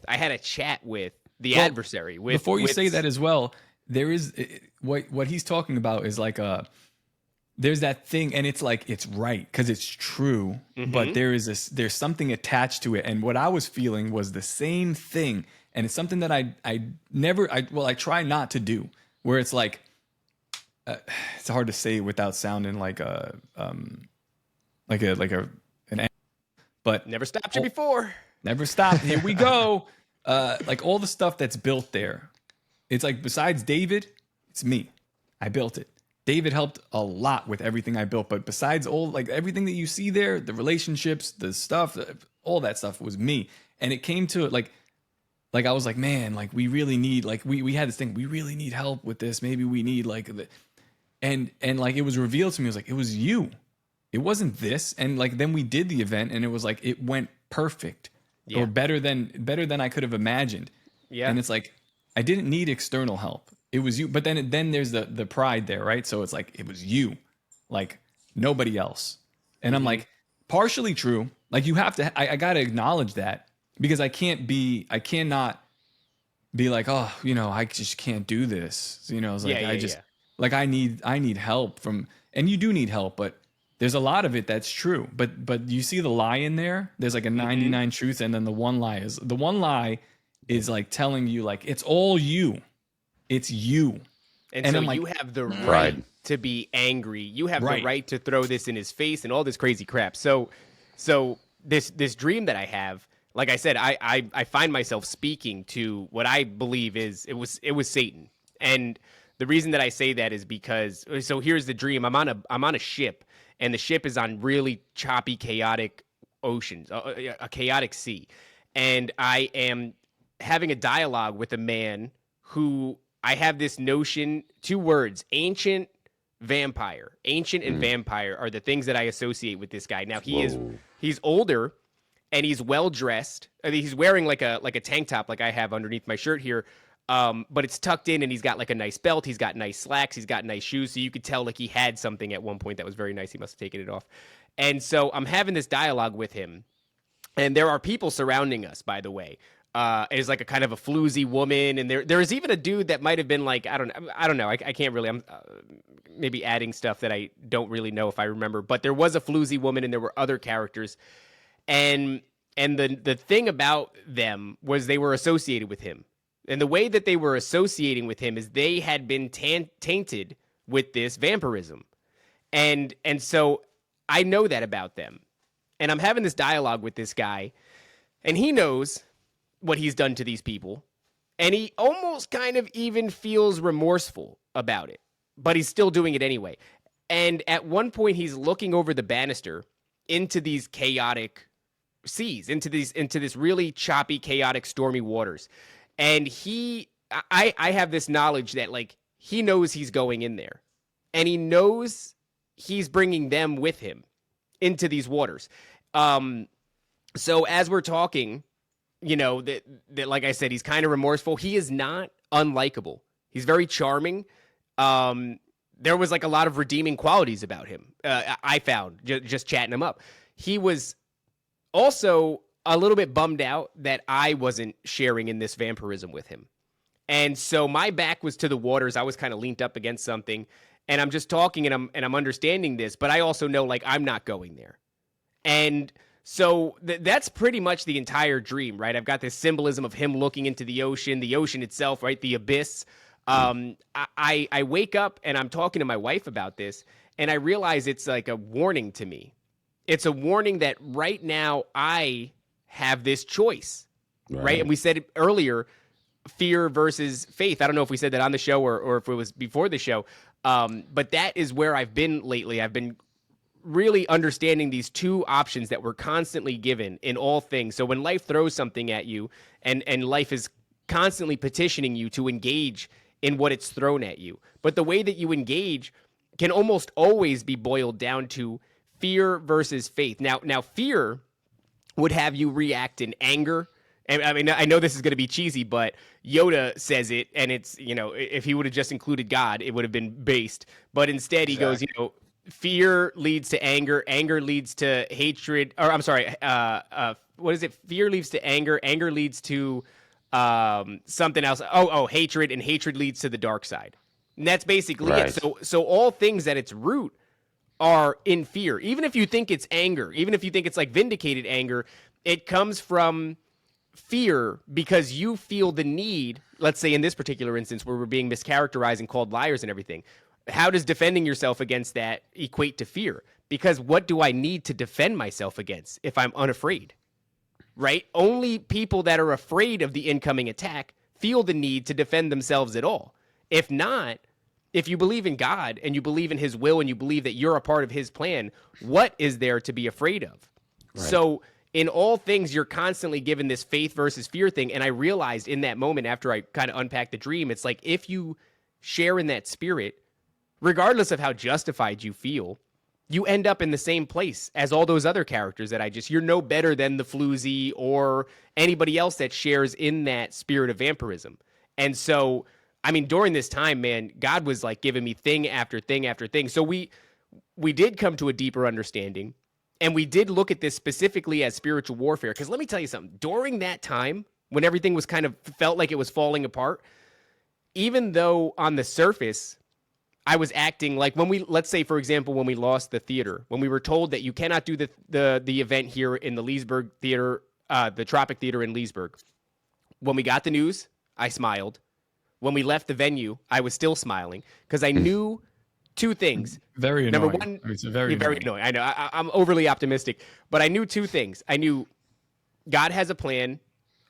had a chat with the adversary. Before you say that as well, there is what he's talking about is like there's that thing, and it's like, it's right because it's true, but there's something attached to it. And what I was feeling was the same thing. And it's something that I try not to do, where it's like, it's hard to say without sounding like but never stopped you before. Never stopped. Here we go. Like all the stuff that's built there. It's like, besides David, it's me. I built it. David helped a lot with everything I built, but besides all, like everything that you see there, the relationships, the stuff, all that stuff was me. And it came to it like I was like, man, like we really need, like we had this thing, we really need help with this. Maybe we need like, and like it was revealed to me, it was like, it was you. It wasn't this. And like, then we did the event and it was like, it went perfect or better than I could have imagined. Yeah. And it's like, I didn't need external help. It was you. But then there's the pride there, right? So it's like, it was you. Like nobody else. And I'm like, partially true. Like you have to, I got to acknowledge that, because I cannot be like, oh, I just can't do this. It's like, like I need help from, and you do need help, but there's a lot of it that's true. But you see the lie in there. There's like a 99 truth, and then the one lie is like telling you like it's all you. It's you. And so you have the right to be angry. You have the right to throw this in his face and all this crazy crap. So this dream that I have, like I said, I find myself speaking to what I believe is it was Satan. And the reason that I say that is because, so here's the dream. I'm on a ship, and the ship is on really choppy, chaotic oceans, a chaotic sea. And I am having a dialogue with a man who I have this notion, 2 words, ancient vampire. Ancient and vampire are the things that I associate with this guy. Now he's older and he's well dressed. I mean, he's wearing like a tank top like I have underneath my shirt here. But it's tucked in, and he's got like a nice belt. He's got nice slacks. He's got nice shoes. So you could tell like he had something at one point that was very nice. He must have taken it off. And so I'm having this dialogue with him, and there are people surrounding us, by the way. It's like a kind of a floozy woman, and there is even a dude that might have been like, I don't know. I can't really, I'm maybe adding stuff that I don't really know if I remember, but there was a floozy woman, and there were other characters. And the thing about them was they were associated with him. And the way that they were associating with him is they had been tainted with this vampirism. And so I know that about them. And I'm having this dialogue with this guy, and he knows what he's done to these people. And he almost kind of even feels remorseful about it, but he's still doing it anyway. And at one point he's looking over the banister into these chaotic seas, into this really choppy, chaotic, stormy waters. And I have this knowledge that like he knows he's going in there, and he knows he's bringing them with him into these waters. So as we're talking, that like I said, he's kind of remorseful. He is not unlikable. He's very charming. There was like a lot of redeeming qualities about him. I found just chatting him up. He was also a little bit bummed out that I wasn't sharing in this vampirism with him. And so my back was to the waters. I was kind of leaned up against something, and I'm just talking, and I'm understanding this, but I also know like I'm not going there. And so that's pretty much the entire dream, right? I've got this symbolism of him looking into the ocean itself, right? The abyss. I wake up and I'm talking to my wife about this, and I realize it's like a warning to me. It's a warning that right now I have this choice, right? And we said it earlier, fear versus faith. I don't know if we said that on the show or if it was before the show, but that is where I've been lately. I've been really understanding these 2 options that we're constantly given in all things. So when life throws something at you, and life is constantly petitioning you to engage in what it's thrown at you, but the way that you engage can almost always be boiled down to fear versus faith. Now fear would have you react in anger. And I mean, I know this is going to be cheesy, but Yoda says it, and it's, if he would have just included God, it would have been based. But instead he goes, fear leads to anger, anger leads to hatred, or I'm sorry, what is it? Fear leads to anger, anger leads to something else. Hatred, and hatred leads to the dark side. And that's basically it. So all things at its root are in fear. Even if you think it's anger, even if you think it's like vindicated anger, it comes from fear because you feel the need, let's say in this particular instance where we're being mischaracterized and called liars and everything. How does defending yourself against that equate to fear? Because what do I need to defend myself against if I'm unafraid? Right? Only people that are afraid of the incoming attack feel the need to defend themselves at all. If not, if you believe in God and you believe in his will and you believe that you're a part of his plan, what is there to be afraid of? Right. So in all things, you're constantly given this faith versus fear thing. And I realized in that moment after I kind of unpacked the dream, it's like if you share in that spirit, regardless of how justified you feel, you end up in the same place as all those other characters that you're no better than the floozy or anybody else that shares in that spirit of vampirism. And so, I mean, during this time, man, God was like giving me thing after thing after thing. So we we did come to a deeper understanding, and we did look at this specifically as spiritual warfare. Because let me tell you something. During that time, when everything was kind of felt like it was falling apart, even though on the surface I was acting like let's say, for example, when we lost the theater, when we were told that you cannot do the event here in the Leesburg Theater, the Tropic Theater in Leesburg. When we got the news, I smiled. When we left the venue, I was still smiling because I knew two things. Very annoying. Number one, it's very annoying. I know I'm overly optimistic, but I knew two things. I knew God has a plan,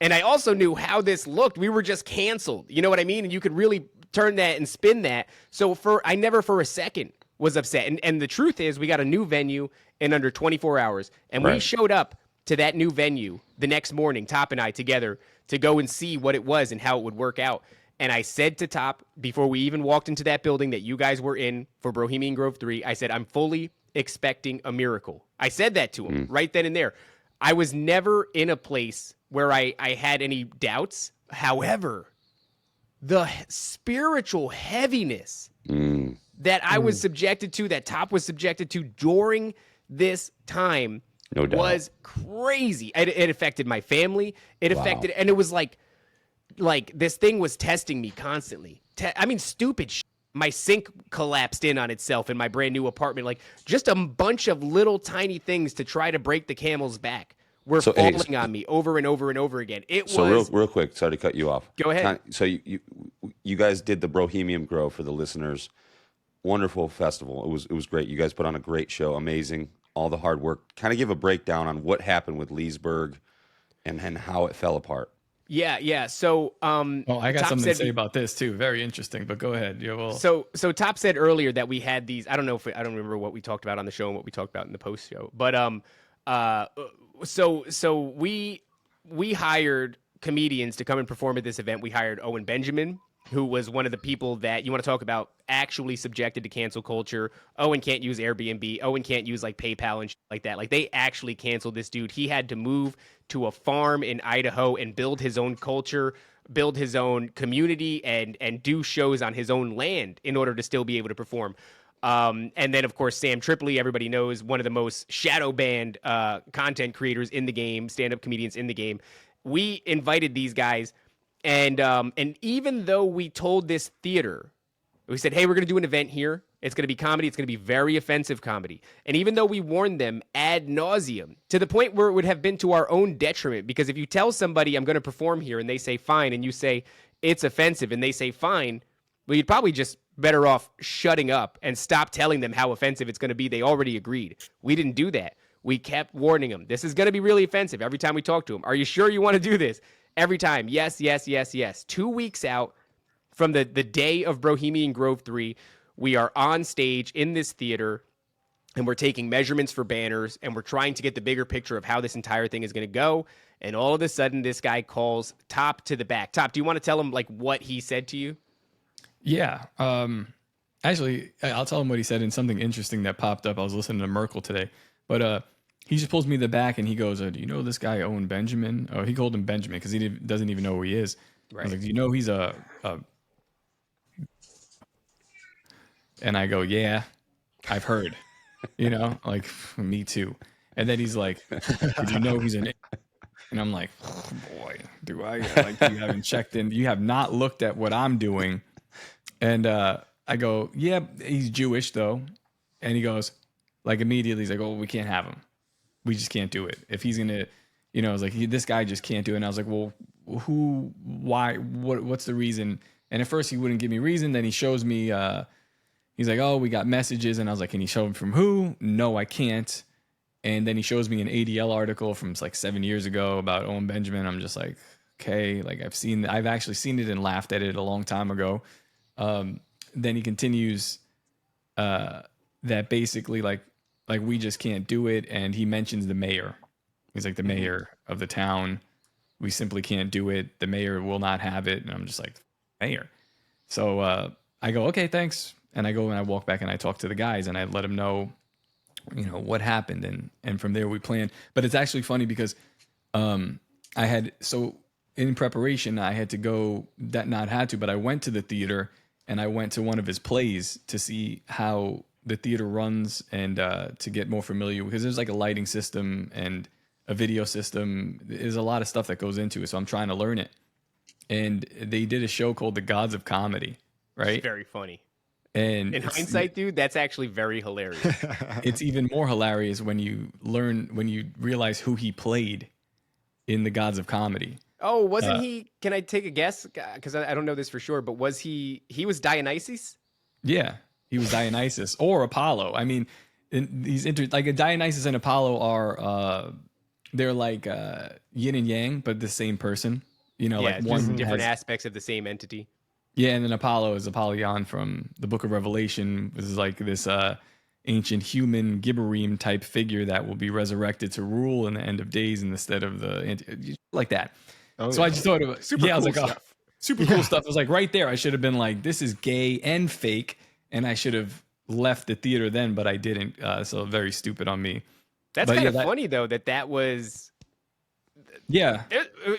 and I also knew how this looked. We were just canceled. You know what I mean? And you could really turn that and spin that. So I never for a second was upset. And the truth is, we got a new venue in under 24 hours, and we showed up to that new venue the next morning, Top and I together, to go and see what it was and how it would work out. And I said to Top, before we even walked into that building that you guys were in for Brohemian Grove 3, I said, I'm fully expecting a miracle. I said that to him right then and there. I was never in a place where I had any doubts. However, the spiritual heaviness that I was subjected to, that Top was subjected to during this time, was crazy. It affected my family. It affected, and it was like this thing was testing me constantly. I mean, stupid shit. My sink collapsed in on itself in my brand new apartment. Like, just a bunch of little tiny things to try to break the camel's back were falling on me over and over and over again. Real quick, sorry to cut you off. Go ahead. So you guys did the Brohemian Grove for the listeners. Wonderful festival. It was great. You guys put on a great show. Amazing. All the hard work. Kind of give a breakdown on what happened with Leesburg and how it fell apart. Yeah. So, I got something to say about this too. Very interesting, but go ahead. So Top said earlier that we had these. I don't remember what we talked about on the show and what we talked about in the post show. But so we hired comedians to come and perform at this event. We hired Owen Benjamin, who was one of the people that you want to talk about actually subjected to cancel culture. Owen can't use Airbnb. Owen can't use like PayPal and shit like that. Like, they actually canceled this dude. He had to move to a farm in Idaho and build his own culture, build his own community, and do shows on his own land in order to still be able to perform. And then, of course, Sam Tripoli, everybody knows, one of the most shadow banned content creators in the game, stand-up comedians in the game. We invited these guys, and even though we told this theater, we said, hey, we're going to do an event here. It's going to be comedy. It's going to be very offensive comedy. And even though we warned them ad nauseum, to the point where it would have been to our own detriment, because if you tell somebody I'm going to perform here and they say fine, and you say it's offensive and they say fine, well, you'd probably just better off shutting up and stop telling them how offensive it's going to be. They already agreed. We didn't do that. We kept warning them. This is going to be really offensive every time we talk to them. Are you sure you want to do this? Every time. Yes. 2 weeks out from the day of Brohemian Grove 3, we are on stage in this theater, and we're taking measurements for banners, and we're trying to get the bigger picture of how this entire thing is going to go. And all of a sudden, this guy calls Top to the back. Top, do you want to tell him like what he said to you? Yeah. Actually, I'll tell him what he said, and something interesting that popped up. I was listening to Merkel today, but he just pulls me to the back and he goes, do you know this guy Owen Benjamin? Oh, he called him Benjamin because he doesn't even know who he is. Right. I was like, do you know he's a and I go, yeah, I've heard, like, me too. And then he's like, did you know he's an, and I'm like, oh boy, do I, like, you haven't checked in, you have not looked at what I'm doing. And I go, yeah, he's Jewish though. And he goes, like, immediately he's like, oh, we can't have him. We just can't do it. If he's going to, I was like, this guy just can't do it. And I was like, well, why, what's the reason? And at first he wouldn't give me reason. Then he shows me, he's like, oh, we got messages. And I was like, can you show them from who? No, I can't. And then he shows me an ADL article from like 7 years ago about Owen Benjamin. I'm just like, okay, like I've actually seen it and laughed at it a long time ago. Then he continues that basically like we just can't do it. And he mentions the mayor. He's like, the mayor of the town, we simply can't do it. The mayor will not have it. And I'm just like, mayor. So I go, okay, thanks. And I go and I walk back and I talk to the guys and I let them know, what happened. And from there we planned. But it's actually funny because in preparation, I had to go, but I went to the theater and I went to one of his plays to see how the theater runs and to get more familiar, because there's like a lighting system and a video system. There's a lot of stuff that goes into it, so I'm trying to learn it. And they did a show called The Gods of Comedy, right? It's very funny. And in hindsight, dude, that's actually very hilarious. It's even more hilarious when you realize who he played in The Gods of Comedy. Oh, wasn't he? Can I take a guess? Because I don't know this for sure, but was he was Dionysus? Yeah, he was Dionysus or Apollo. I mean, like Dionysus and Apollo are they're like yin and yang, but the same person. You know, yeah, like one different aspects of the same entity. Yeah, and then Apollo is Apollyon from the Book of Revelation. This is like this ancient human Gibberim type figure that will be resurrected to rule in the end of days instead of like that. Oh, so yeah. I just thought of super cool I was like, stuff. Oh, super cool stuff. I was like, right there, I should have been like, this is gay and fake, and I should have left the theater then, but I didn't. So very stupid on me. That's kind of funny though that was. Yeah,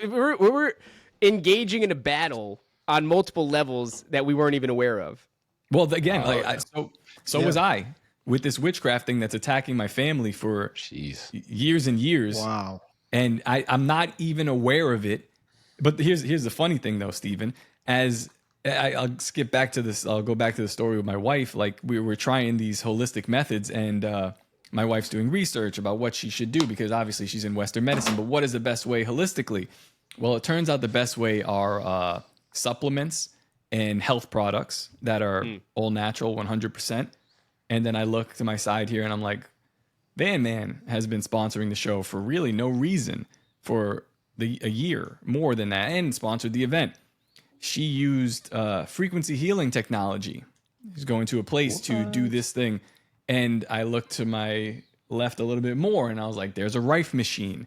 we're engaging in a battle on multiple levels that we weren't even aware of. Well, again, was I with this witchcraft thing that's attacking my family for years and years. Wow. And I'm not even aware of it. But here's the funny thing, though, Stephen. As I'll skip back to this, I'll go back to the story with my wife. Like we were trying these holistic methods, and my wife's doing research about what she should do because obviously she's in Western medicine. But what is the best way holistically? Well, it turns out the best way are supplements and health products that are all natural, 100%. And then I look to my side here, and I'm like, Van Man has been sponsoring the show for really no reason for a year, more than that, and sponsored the event. She used frequency healing technology. She's going to a place to do this thing. And I looked to my left a little bit more, and I was like, there's a Rife machine.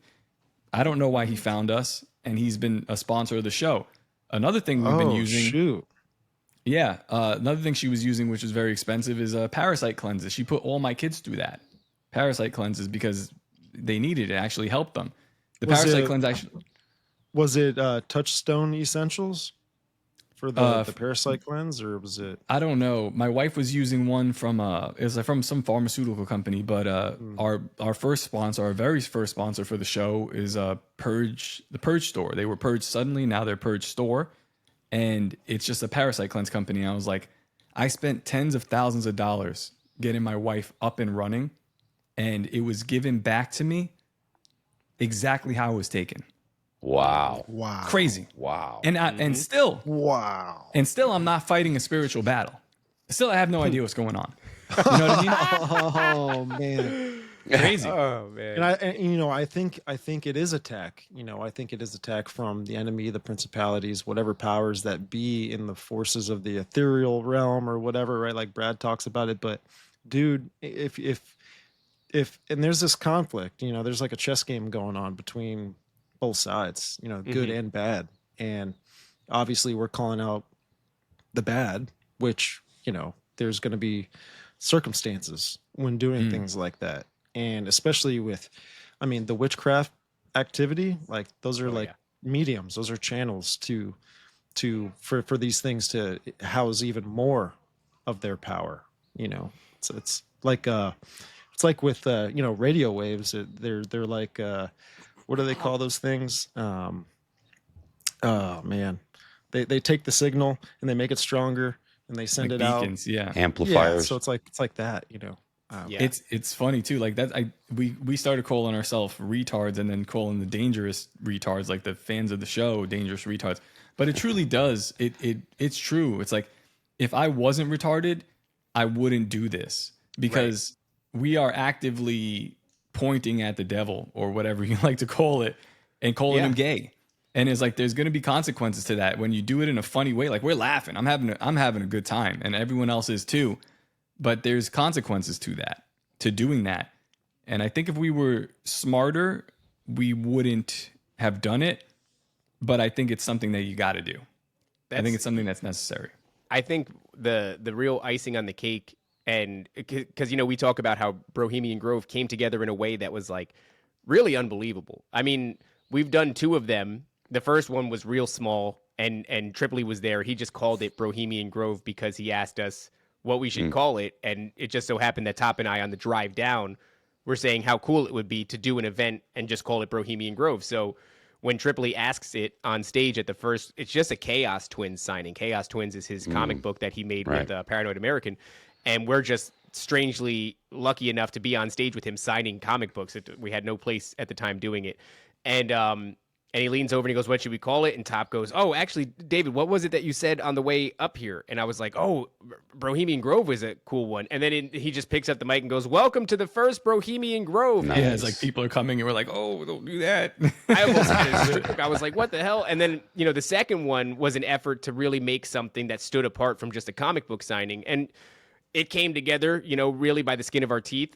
I don't know why he found us, and he's been a sponsor of the show. Another thing we've been using. Shoot. Yeah. Another thing she was using, which was very expensive, is parasite cleanses. She put all my kids through that. Parasite cleanses because they needed it. It actually helped them. The parasite cleanse actually. Was it Touchstone Essentials for the parasite cleanse, or was it? I don't know. My wife was using one from it was from some pharmaceutical company, but our first sponsor, our very first sponsor for the show is Purge, the Purge store. They were Purge suddenly, now they're Purge store, and it's just a parasite cleanse company. And I was like, I spent tens of thousands of dollars getting my wife up and running, and it was given back to me exactly how it was taken. Wow. Crazy. Wow. And still. Wow. And still I'm not fighting a spiritual battle. Still I have no idea what's going on. You know what I mean? Oh man. Crazy. Oh man. And I think it is attack. I think it is attack from the enemy, the principalities, whatever powers that be in the forces of the ethereal realm or whatever, right? Like Brad talks about it. But dude, if and there's this conflict, there's like a chess game going on between both sides, good and bad. And obviously we're calling out the bad, which, there's going to be circumstances when doing things like that. And especially with, the witchcraft activity, like those are mediums, those are channels for these things to house even more of their power, So it's like with, radio waves, they're like, what do they call those things? Oh man, they take the signal and they make it stronger and they send like it beacons, out. Yeah, amplifiers. Yeah, so it's like that, It's funny too. Like that, we started calling ourselves retards and then calling the dangerous retards, like the fans of the show, dangerous retards. But it truly does. It's true. It's like if I wasn't retarded, I wouldn't do this because we are actively pointing at the devil or whatever you like to call it and calling him gay. And it's like there's going to be consequences to that when you do it in a funny way. Like we're laughing. I'm having a good time and everyone else is too. But there's consequences to doing that. And I think if we were smarter, we wouldn't have done it. But I think it's something that you got to do. I think it's something that's necessary. I think the real icing on the cake, and because we talk about how Brohemian Grove came together in a way that was like really unbelievable. We've done 2 of them. The first one was real small, and Tripoli was there. He just called it Brohemian Grove because he asked us what we should call it. And it just so happened that Top and I on the drive down were saying how cool it would be to do an event and just call it Brohemian Grove. So when Tripoli asks it on stage at the first, it's just a Chaos Twins signing. Chaos Twins is his comic book that he made with Paranoid American. And we're just strangely lucky enough to be on stage with him signing comic books. We had no place at the time doing it. And he leans over and he goes, what should we call it? And Top goes, oh, actually, David, what was it that you said on the way up here? And I was like, oh, Brohemian Grove was a cool one. And then he just picks up the mic and goes, welcome to the first Brohemian Grove. Nice. Yeah, it's like people are coming and we're like, oh, don't do that. I was like, what the hell? And then, the second one was an effort to really make something that stood apart from just a comic book signing. And it came together, really by the skin of our teeth.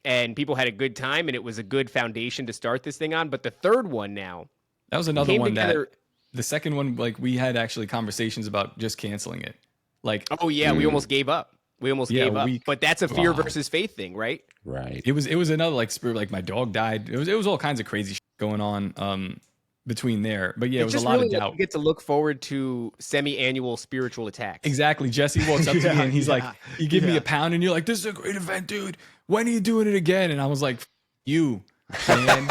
And people had a good time, and it was a good foundation to start this thing on. But the third one now, that was another one together, the second one, like we had actually conversations about just canceling it. Like, oh yeah, we almost gave up. Gave up. But that's a fear versus faith thing, right? Right. It was another like spirit. Like my dog died. It was all kinds of crazy shit going on between there. But yeah, it was a lot of doubt. You get to look forward to semi-annual spiritual attacks. Exactly. Jesse walks up to me and he's like, "You give me a pound," and you're like, "This is a great event, dude. When are you doing it again?" And I was like, "You." Man.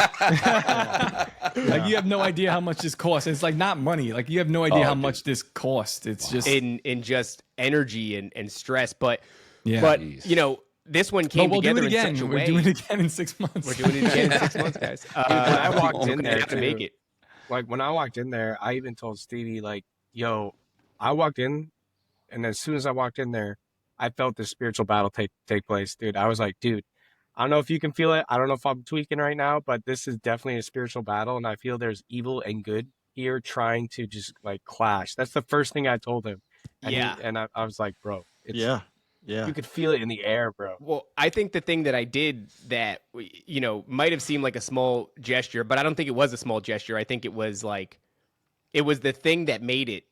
Like you have no idea how much this costs. It's like not money. Like you have no idea how much this costs. It's just in just energy and stress. But Jeez. this one came together in such a way. We're doing it again in 6 months. We're doing it again in 6 months, guys. When I walked in there to make it. Like when I walked in there, I even told Stevie, like, yo, I walked in, and as soon as I walked in there, I felt this spiritual battle take place, dude. I was like, dude, I don't know if you can feel it. I don't know if I'm tweaking right now, but this is definitely a spiritual battle, and I feel there's evil and good here trying to just like clash. That's the first thing I told him. And I was like, bro, it's, yeah, you could feel it in the air, bro. Well, I think the thing that I did that might have seemed like a small gesture, but I don't think it was a small gesture. I think it was the thing that made it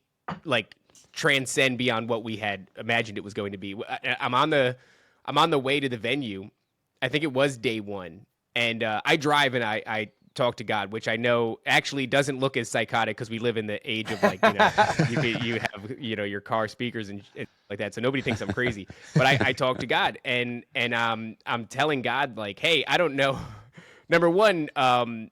like transcend beyond what we had imagined it was going to be. I'm on the way to the venue. I think it was day one, and I drive and I talk to God, which I know actually doesn't look as psychotic because we live in the age of like you have your car speakers and like that, so nobody thinks I'm crazy. But I talk to God and I'm telling God like, hey, I don't know. Number one, I'm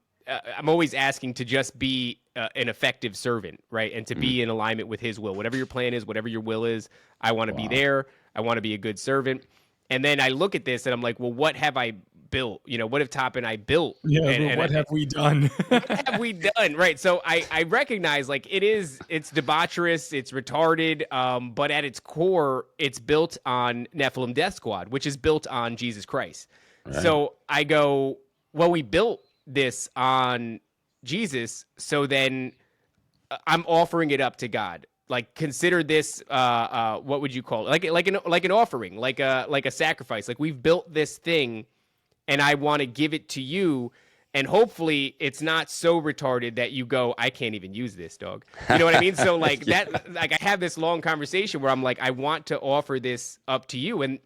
always asking to just be an effective servant, right, and to be in alignment with His will. Whatever your plan is, whatever your will is, I want to be there. I want to be a good servant. And then I look at this and I'm like, well, what have I built? What have Top and I built? Yeah, and what have we done? What have we done? Right. So I recognize like it's debaucherous, it's retarded, but at its core, it's built on Nephilim Death Squad, which is built on Jesus Christ. Right. So I go, well, we built this on Jesus, so then I'm offering it up to God. Like consider this, what would you call it? Like an offering, like a sacrifice. Like we've built this thing, and I want to give it to you, and hopefully it's not so retarded that you go, I can't even use this, dog. You know what I mean? So like that, like I have this long conversation where I'm like, I want to offer this up to you, and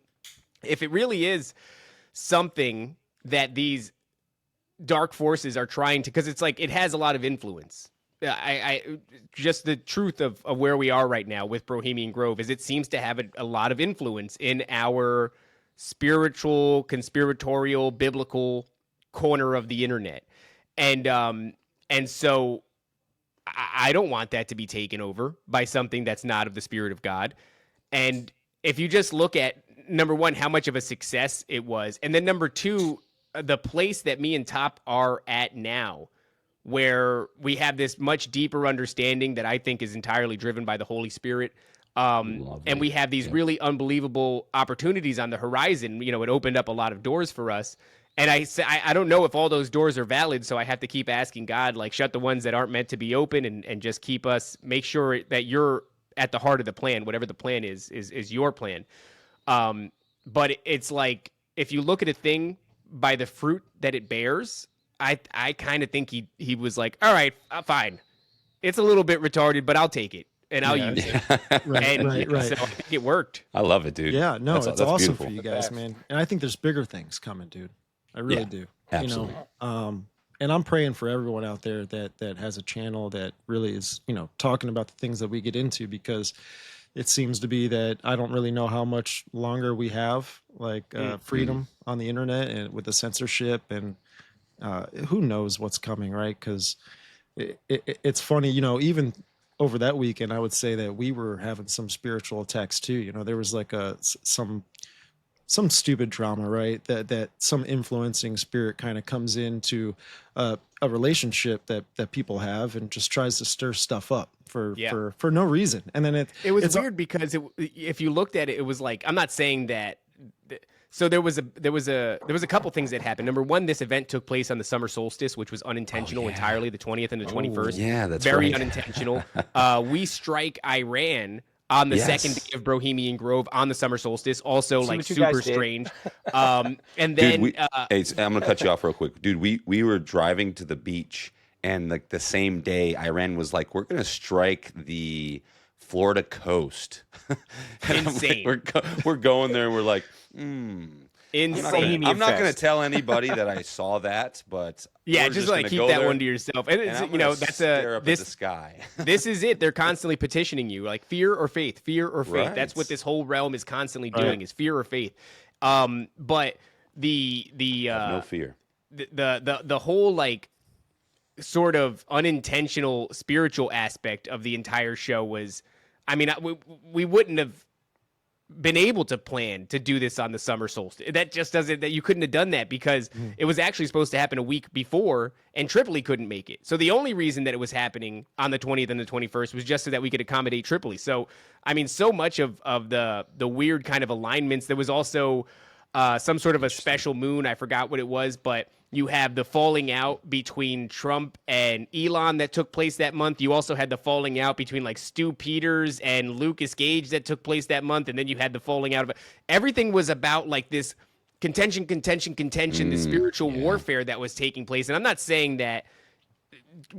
if it really is something that these dark forces are trying to, because it's like it has a lot of influence. I just the truth of where we are right now with Brohemian Grove is it seems to have a lot of influence in our spiritual, conspiratorial, biblical corner of the internet. And so I don't want that to be taken over by something that's not of the Spirit of God. And if you just look at, number one, how much of a success it was, and then number two, the place that me and Top are at now, where we have this much deeper understanding that I think is entirely driven by the Holy Spirit. And we have these really unbelievable opportunities on the horizon. It opened up a lot of doors for us. And I don't know if all those doors are valid, so I have to keep asking God, like, shut the ones that aren't meant to be open and just keep us, make sure that you're at the heart of the plan, whatever the plan is your plan. But it's like, if you look at a thing by the fruit that it bears, I kind of think he was like, all right, fine. It's a little bit retarded, but I'll take it and I'll use it. Right. So I think it worked. I love it, dude. Yeah, no, it's awesome beautiful. For you guys, man. And I think there's bigger things coming, dude. I really do. Absolutely. And I'm praying for everyone out there that has a channel that really is, talking about the things that we get into, because it seems to be that I don't really know how much longer we have, like freedom on the internet and with the censorship, and who knows what's coming, right? Because it's funny, even over that weekend, I would say that we were having some spiritual attacks too. There was like some stupid drama, right? That some influencing spirit kind of comes into a relationship that people have and just tries to stir stuff up for no reason. And then it was weird because if you looked at it, it was like, I'm not saying that. So there was a couple things that happened. Number one, this event took place on the summer solstice, which was unintentional entirely, the 20th and the 21st. Yeah, that's very right. Unintentional. We strike Iran on the second day of Brohemian Grove on the summer solstice, also like super strange. And then, dude, hey, I'm gonna cut you off real quick, dude. We were driving to the beach, and like the same day, Iran was like, "We're gonna strike the Florida coast." Insane. We're going there, and we're like, Insane. I'm not going to tell anybody that I saw that, but yeah, just like keep that one to yourself. And it's, that's the sky. This is it. They're constantly petitioning you, like fear or faith, fear or faith. Right. That's what this whole realm is constantly doing, is fear or faith. But the no fear. The whole like sort of unintentional spiritual aspect of the entire show was, I mean, we wouldn't have been able to plan to do this on the summer solstice. That just doesn't, that you couldn't have done that because it was actually supposed to happen a week before and Tripoli couldn't make it. So the only reason that it was happening on the 20th and the 21st was just so that we could accommodate Tripoli. So, I mean, so much of the weird kind of alignments, there was also some sort of a special moon. I forgot what it was, but you have the falling out between Trump and Elon that took place that month. You also had the falling out between like Stu Peters and Lucas Gage that took place that month. And then you had the falling out of it. Everything was about like this contention, the spiritual warfare that was taking place. And I'm not saying that,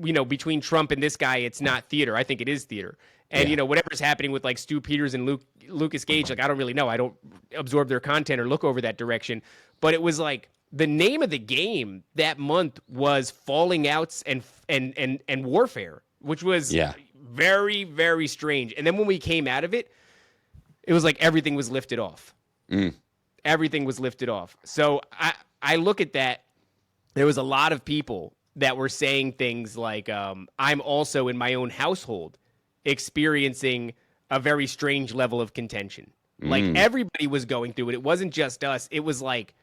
between Trump and this guy, it's not theater. I think it is theater. And, whatever's happening with like Stu Peters and Lucas Gage, like, I don't really know. I don't absorb their content or look over that direction. But it was like, the name of the game that month was falling outs and warfare, which was very, very strange. And then when we came out of it, it was like everything was lifted off. Everything was lifted off. So I look at that. There was a lot of people that were saying things like, I'm also in my own household experiencing a very strange level of contention. Like everybody was going through it. It wasn't just us. It was like,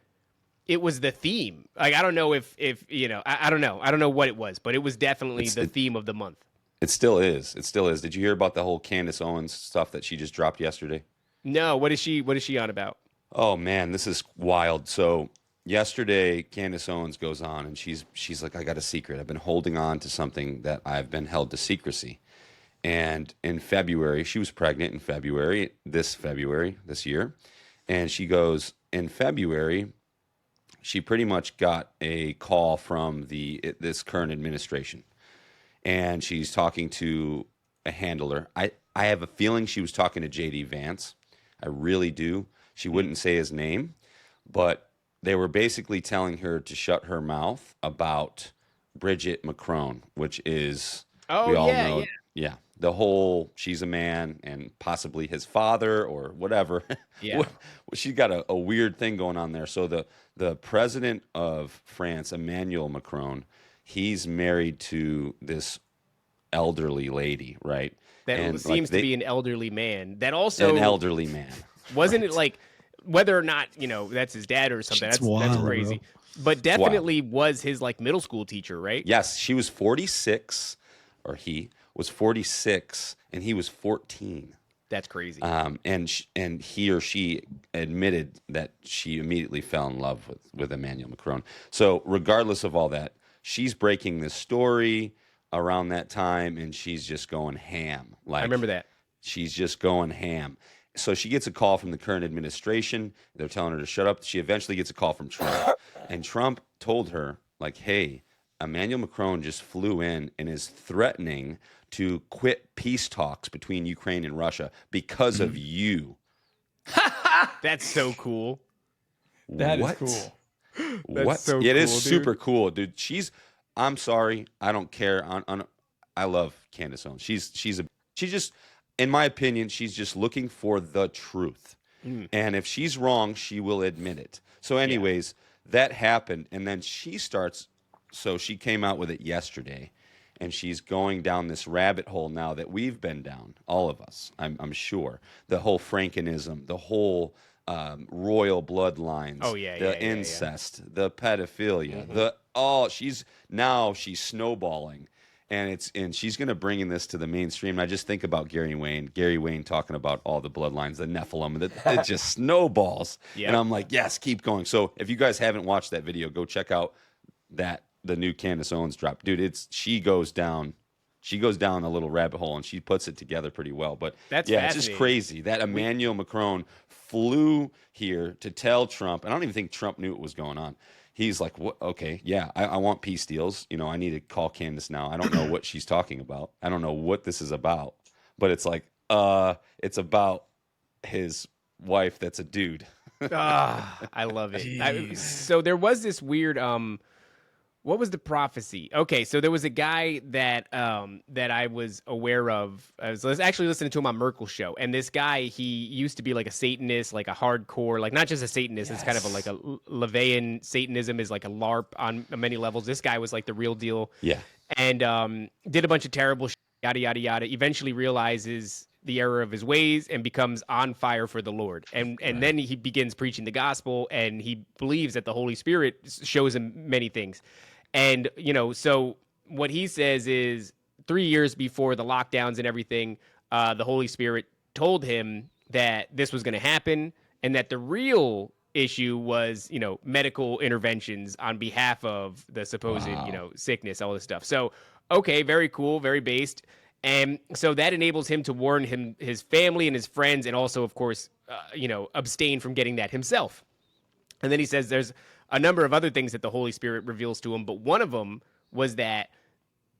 it was the theme. Like, I don't know if I don't know. I don't know what it was, but it was definitely the theme of the month. It still is. It still is. Did you hear about the whole Candace Owens stuff that she just dropped yesterday? No. What is she on about? Oh man, this is wild. So yesterday, Candace Owens goes on and she's like, I got a secret. I've been holding on to something that I've been held to secrecy. And in February, she was pregnant in February this year. And she goes, in February, she pretty much got a call from this current administration, and she's talking to a handler. I have a feeling she was talking to J.D. Vance. I really do. She wouldn't say his name, but they were basically telling her to shut her mouth about Bridget McCrone, which is, we all know. Yeah. The whole, she's a man and possibly his father or whatever. Yeah. She's got a weird thing going on there. So the president of France, Emmanuel Macron, he's married to this elderly lady, right? That seems to be an elderly man. That also an elderly man. Wasn't it like, whether or not, that's his dad or something, that's crazy. Bro. But definitely was his like middle school teacher, right? Yes, she was 46, or he was 46 and he was 14. That's crazy. And he or she admitted that she immediately fell in love with Emmanuel Macron. So regardless of all that, she's breaking this story around that time and she's just going ham. Like, I remember that. She's just going ham. So she gets a call from the current administration. They're telling her to shut up. She eventually gets a call from Trump. And Trump told her, like, hey, Emmanuel Macron just flew in and is threatening to quit peace talks between Ukraine and Russia because of you. That's so cool. That is cool. What? So it cool, is super cool, dude. I'm sorry. I don't care. I love Candace Owens. in my opinion, she's just looking for the truth. And if she's wrong, she will admit it. So anyways, that happened. And then she starts, so she came out with it yesterday. And she's going down this rabbit hole now that we've been down, all of us, I'm sure. The whole Frankenism, the whole royal bloodlines, the incest, the pedophilia, she's snowballing. And she's going to bring in this to the mainstream. And I just think about Gary Wayne talking about all the bloodlines, the Nephilim, it just snowballs. Yep. And I'm like, yes, keep going. So if you guys haven't watched that video, go check out the new Candace Owens drop. Dude, she goes down a little rabbit hole, and she puts it together pretty well. But it's just crazy that Emmanuel Macron flew here to tell Trump, and I don't even think Trump knew what was going on. He's like, what? Okay, yeah, I want peace deals. I need to call Candace now. I don't know what she's talking about. I don't know what this is about. But it's like, it's about his wife that's a dude. I love it. So there was this weird, what was the prophecy? Okay, so there was a guy that I was aware of. I was actually listening to him on Merkel's show, and this guy, he used to be like a Satanist, like a hardcore, like not just a Satanist. It's kind of like a Levian Satanism is like a LARP on many levels. This guy was like the real deal. Yeah, and did a bunch of terrible shit, yada yada yada. Eventually realizes the error of his ways and becomes on fire for the Lord. And then he begins preaching the gospel, and he believes that the Holy Spirit shows him many things. And, so what he says is 3 years before the lockdowns and everything, the Holy Spirit told him that this was going to happen, and that the real issue was, medical interventions on behalf of the supposed, sickness, all this stuff. So, okay, very cool, very based. And so that enables him to warn his family and his friends, and also, of course, abstain from getting that himself. And then he says there's a number of other things that the Holy Spirit reveals to him, but one of them was that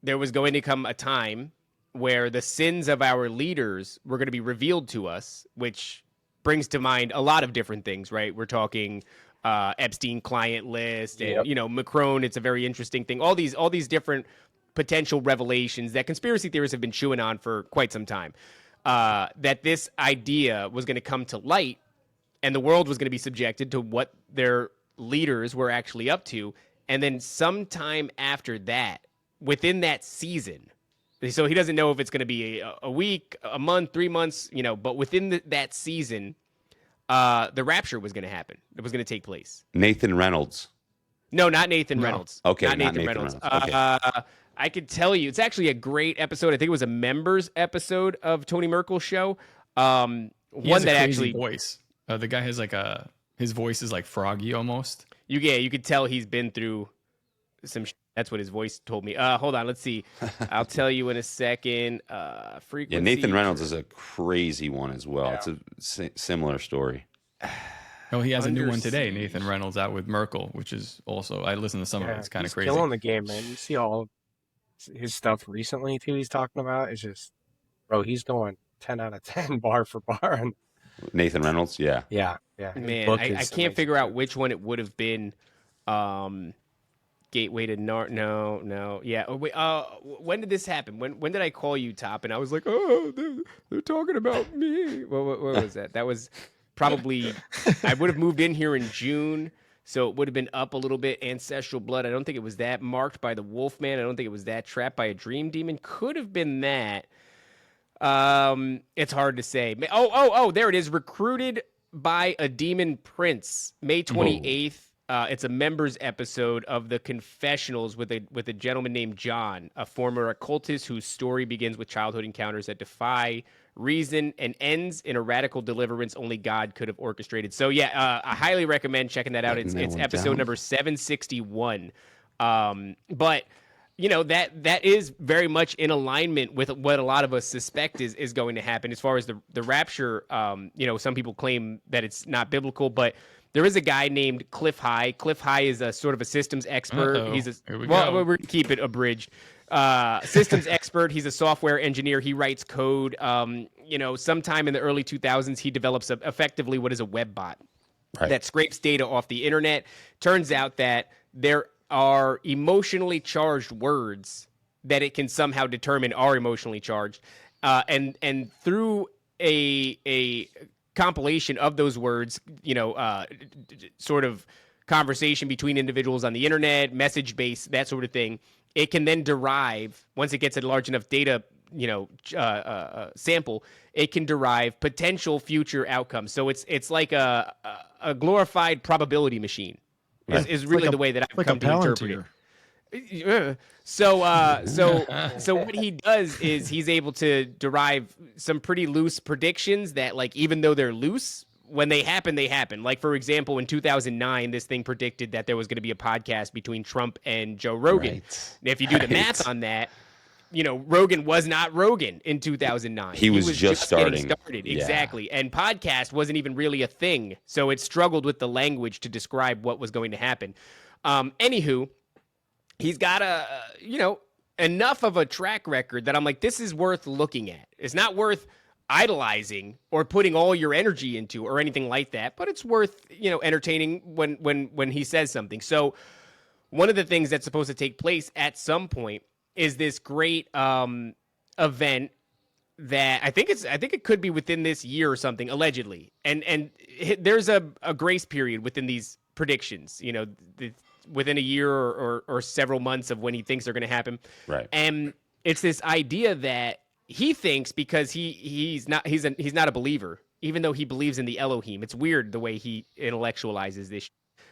there was going to come a time where the sins of our leaders were going to be revealed to us, which brings to mind a lot of different things, right? We're talking Epstein client list, and Macron. It's a very interesting thing. All these different potential revelations that conspiracy theorists have been chewing on for quite some time. That this idea was going to come to light, and the world was going to be subjected to what their leaders were actually up to. And then sometime after that, within that season, so he doesn't know if it's going to be a week, a month, 3 months, but within that season, the rapture was going to happen. It was going to take place. Nathan Reynolds. No, not Nathan Reynolds. Okay, not Nathan Reynolds. Okay. I could tell you, it's actually a great episode. I think it was a members episode of Tony Merkel's show. He has a crazy voice. The guy has his voice is like froggy almost. You could tell he's been through some. That's what his voice told me. Hold on, let's see. I'll tell you in a second. Frequency. Yeah, Nathan Reynolds is a crazy one as well. Yeah. It's a similar story. Oh, he has a new one today. Nathan Reynolds out with Merkel, which is also, I listened to some of it. It's kind of crazy. He's killing the game, man. You see all his stuff recently too. He's talking about it's just, bro. He's going 10 out of 10 bar for bar. Nathan Reynolds, yeah. Man, I can't figure out which one it would have been. Gateway to no. Yeah. Oh, wait, when did this happen? When did I call you, Top? And I was like, oh, they're talking about me. What was that? That was probably, I would have moved in here in June, so it would have been up a little bit. Ancestral Blood. I don't think it was that. Marked by the Wolfman. I don't think it was that. Trapped by a Dream Demon. Could have been that. It's hard to say. Oh, there it is. Recruited by a Demon Prince. May 28th. It's a members episode of the Confessionals with a gentleman named John, a former occultist whose story begins with childhood encounters that defy reason and ends in a radical deliverance only God could have orchestrated. So yeah, I highly recommend checking that out. It's episode number 761. But that is very much in alignment with what a lot of us suspect is going to happen as far as the rapture. Some people claim that it's not biblical, but there is a guy named Cliff High. Cliff High is a sort of a systems expert. We're going to keep it abridged. Systems expert. He's a software engineer. He writes code. Sometime in the early 2000s, he develops effectively what is a web bot that scrapes data off the internet. Turns out that there are emotionally charged words that it can somehow determine are emotionally charged. and through a compilation of those words, sort of conversation between individuals on the internet, message based, that sort of thing, it can then derive, once it gets a large enough data sample, it can derive potential future outcomes. So it's like a glorified probability machine. Is really the way that I've come to interpret it. So what he does is he's able to derive some pretty loose predictions that, like, even though they're loose, when they happen, they happen. Like, for example, in 2009, this thing predicted that there was going to be a podcast between Trump and Joe Rogan. Right. And if you do the math on that, Rogan was not Rogan in 2009. He was just starting. Yeah. Exactly. And podcast wasn't even really a thing. So it struggled with the language to describe what was going to happen. Anywho, he's got enough of a track record that I'm like, this is worth looking at. It's not worth idolizing or putting all your energy into or anything like that, but it's worth, entertaining when he says something. So one of the things that's supposed to take place at some point is this great event that I think it could be within this year or something, allegedly. And there's a grace period within these predictions, within a year or several months of when he thinks they're going to happen. Right. And it's this idea that he thinks, because he's not a believer, even though he believes in the Elohim. It's weird the way he intellectualizes this.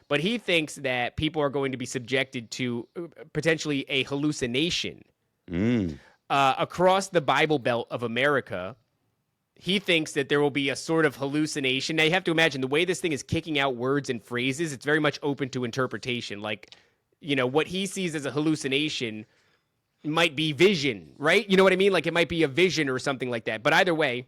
But he thinks that people are going to be subjected to potentially a hallucination across the Bible Belt of America. He thinks that there will be a sort of hallucination. Now, you have to imagine the way this thing is kicking out words and phrases, it's very much open to interpretation. Like, what he sees as a hallucination might be vision, right? You know what I mean? Like, it might be a vision or something like that. But either way.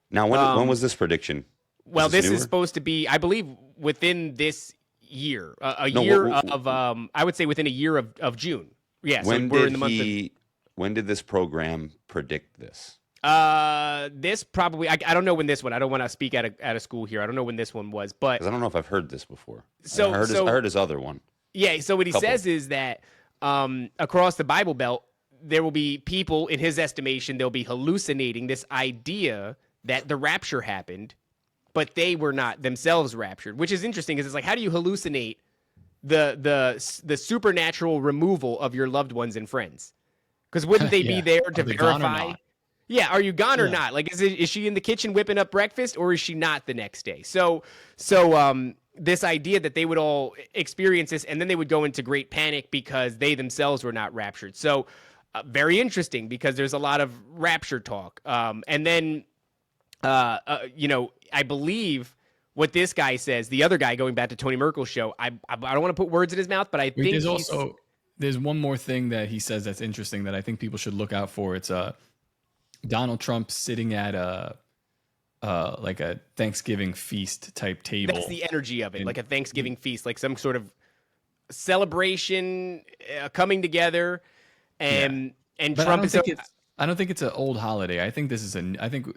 Now, when was this prediction? Well, this is supposed to be, I believe, within this year, I would say within a year of June. Yeah, so we're in the month of... When did this program predict this? This probably, I don't know when this one, I don't want to speak out of school here. I don't know when this one was, but... Because I don't know if I've heard this before. So I heard his other one. Yeah, so what he says is that across the Bible Belt, there will be people, in his estimation, they'll be hallucinating this idea that the rapture happened, but they were not themselves raptured, which is interesting because it's like, how do you hallucinate the supernatural removal of your loved ones and friends? Because wouldn't they be there to verify? Yeah, are you gone or not? Like, is she in the kitchen whipping up breakfast, or is she not the next day? So this idea that they would all experience this, and then they would go into great panic because they themselves were not raptured. So very interesting, because there's a lot of rapture talk. And then, I believe what this guy says, the other guy, going back to Tony Merkel's show, I don't want to put words in his mouth, but I think there's one more thing that he says that's interesting that I think people should look out for. It's Donald Trump sitting at like a Thanksgiving feast type table. That's the energy of it, like a Thanksgiving feast, like some sort of celebration, coming together, and Trump is. I don't think it's an old holiday. I think I think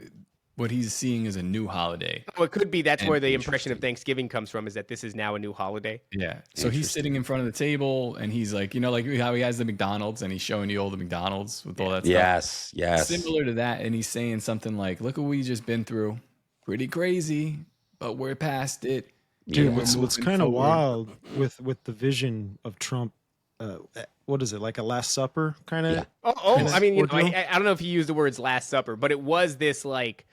what he's seeing is a new holiday. Oh, it could be. That's where the impression of Thanksgiving comes from, is that this is now a new holiday. Yeah. So he's sitting in front of the table, and he's like, like how he has the McDonald's, and he's showing you all the McDonald's with all that stuff. Yes. Similar to that, and he's saying something like, "Look what we just been through. Pretty crazy, but we're past it." Dude, what's kind of wild with the vision of Trump, what is it, like a Last Supper kind of? Yeah. I mean, I don't know if he used the words Last Supper, but it was this, like,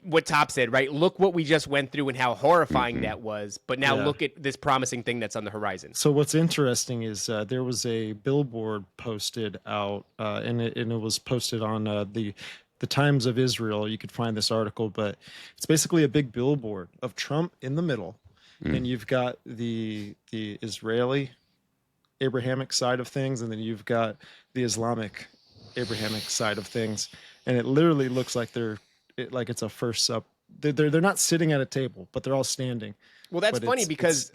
what Top said, right? Look what we just went through and how horrifying that was. But now look at this promising thing that's on the horizon. So what's interesting is there was a billboard posted out, and it was posted on the Times of Israel. You could find this article, but it's basically a big billboard of Trump in the middle, and you've got the Israeli Abrahamic side of things, and then you've got the Islamic Abrahamic side of things, and it literally looks like it's a first sup. They're not sitting at a table, but they're all standing. Well, that's funny because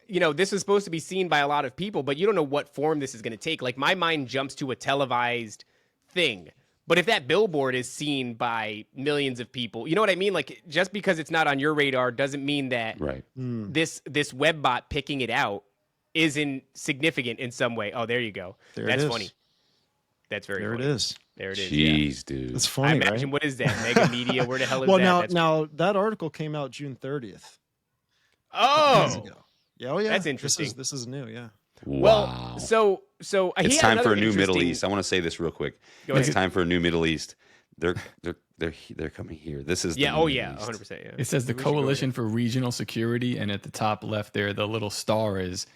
this is supposed to be seen by a lot of people, but you don't know what form this is going to take. Like, my mind jumps to a televised thing, but if that billboard is seen by millions of people, you know what I mean? Like, just because it's not on your radar doesn't mean that this web bot picking it out isn't significant in some way. Oh, there you go. That's funny. That's very there funny. it is. There it is. Jeez, dude. It's I funny, imagine, right? what is that? Mega Media? Where the hell is Well, that? now that article came out June 30th. Oh, Ago. Yeah, oh yeah. That's interesting. This is new, yeah. Well, Wow. so he It's had time for another a new Middle interesting- East. I want to say this real quick. Go It's ahead. time for a new Middle East. They're coming here. This is the new Middle East. 100%. Yeah. It says the We should go Coalition for Regional Security, and at the top left there, the little star is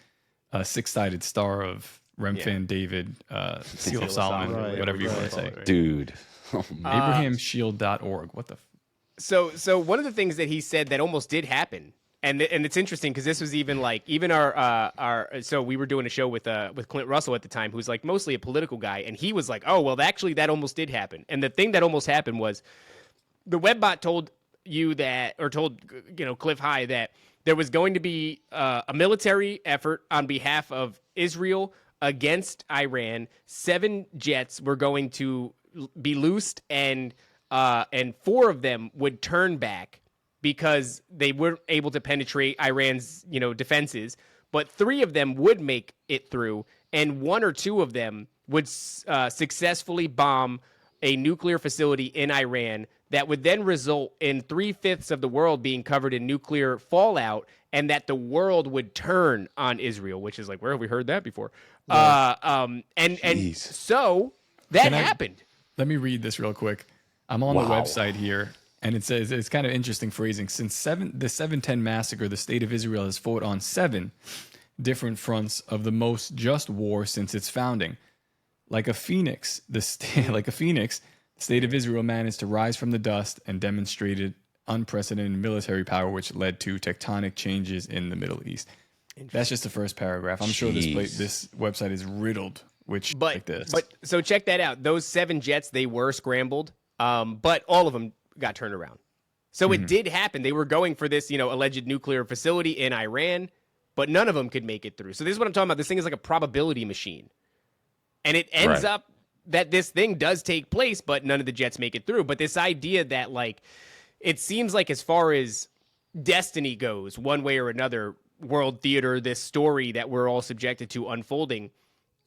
a six-sided star of Remphan, David, Seal of Solomon, Right, whatever you want right. to say. Dude. Oh, man. AbrahamShield.org. What the? So one of the things that he said that almost did happen, and it's interesting because this was even our so we were doing a show with Clint Russell at the time, who's like mostly a political guy, and he was like, oh well, actually that almost did happen, and the thing that almost happened was the webbot told Cliff High that there was going to be a military effort on behalf of Israel against Iran. 7 jets were going to be loosed, and 4 of them would turn back because they weren't able to penetrate Iran's defenses, but 3 of them would make it through, and 1 or 2 of them would successfully bomb a nuclear facility in Iran that would then result in 3/5 of the world being covered in nuclear fallout, and that the world would turn on Israel, which is like, where have we heard that before? And so that happened. Let me read this real quick. I'm on the website here, and it says, it's kind of interesting phrasing. Since the 7/10 massacre, the state of Israel has fought on 7 different fronts of the most just war since its founding. Like a phoenix, the state of Israel managed to rise from the dust and demonstrated unprecedented military power, which led to tectonic changes in the Middle East. That's just the first paragraph. I'm sure this website is riddled like this. But so check that out. Those 7 jets, they were scrambled, but all of them got turned around. So it did happen. They were going for this, alleged nuclear facility in Iran, but none of them could make it through. So this is what I'm talking about. This thing is like a probability machine. And it ends up that this thing does take place, but none of the jets make it through. But this idea that, like, it seems like as far as destiny goes, one way or another, world theater, this story that we're all subjected to unfolding,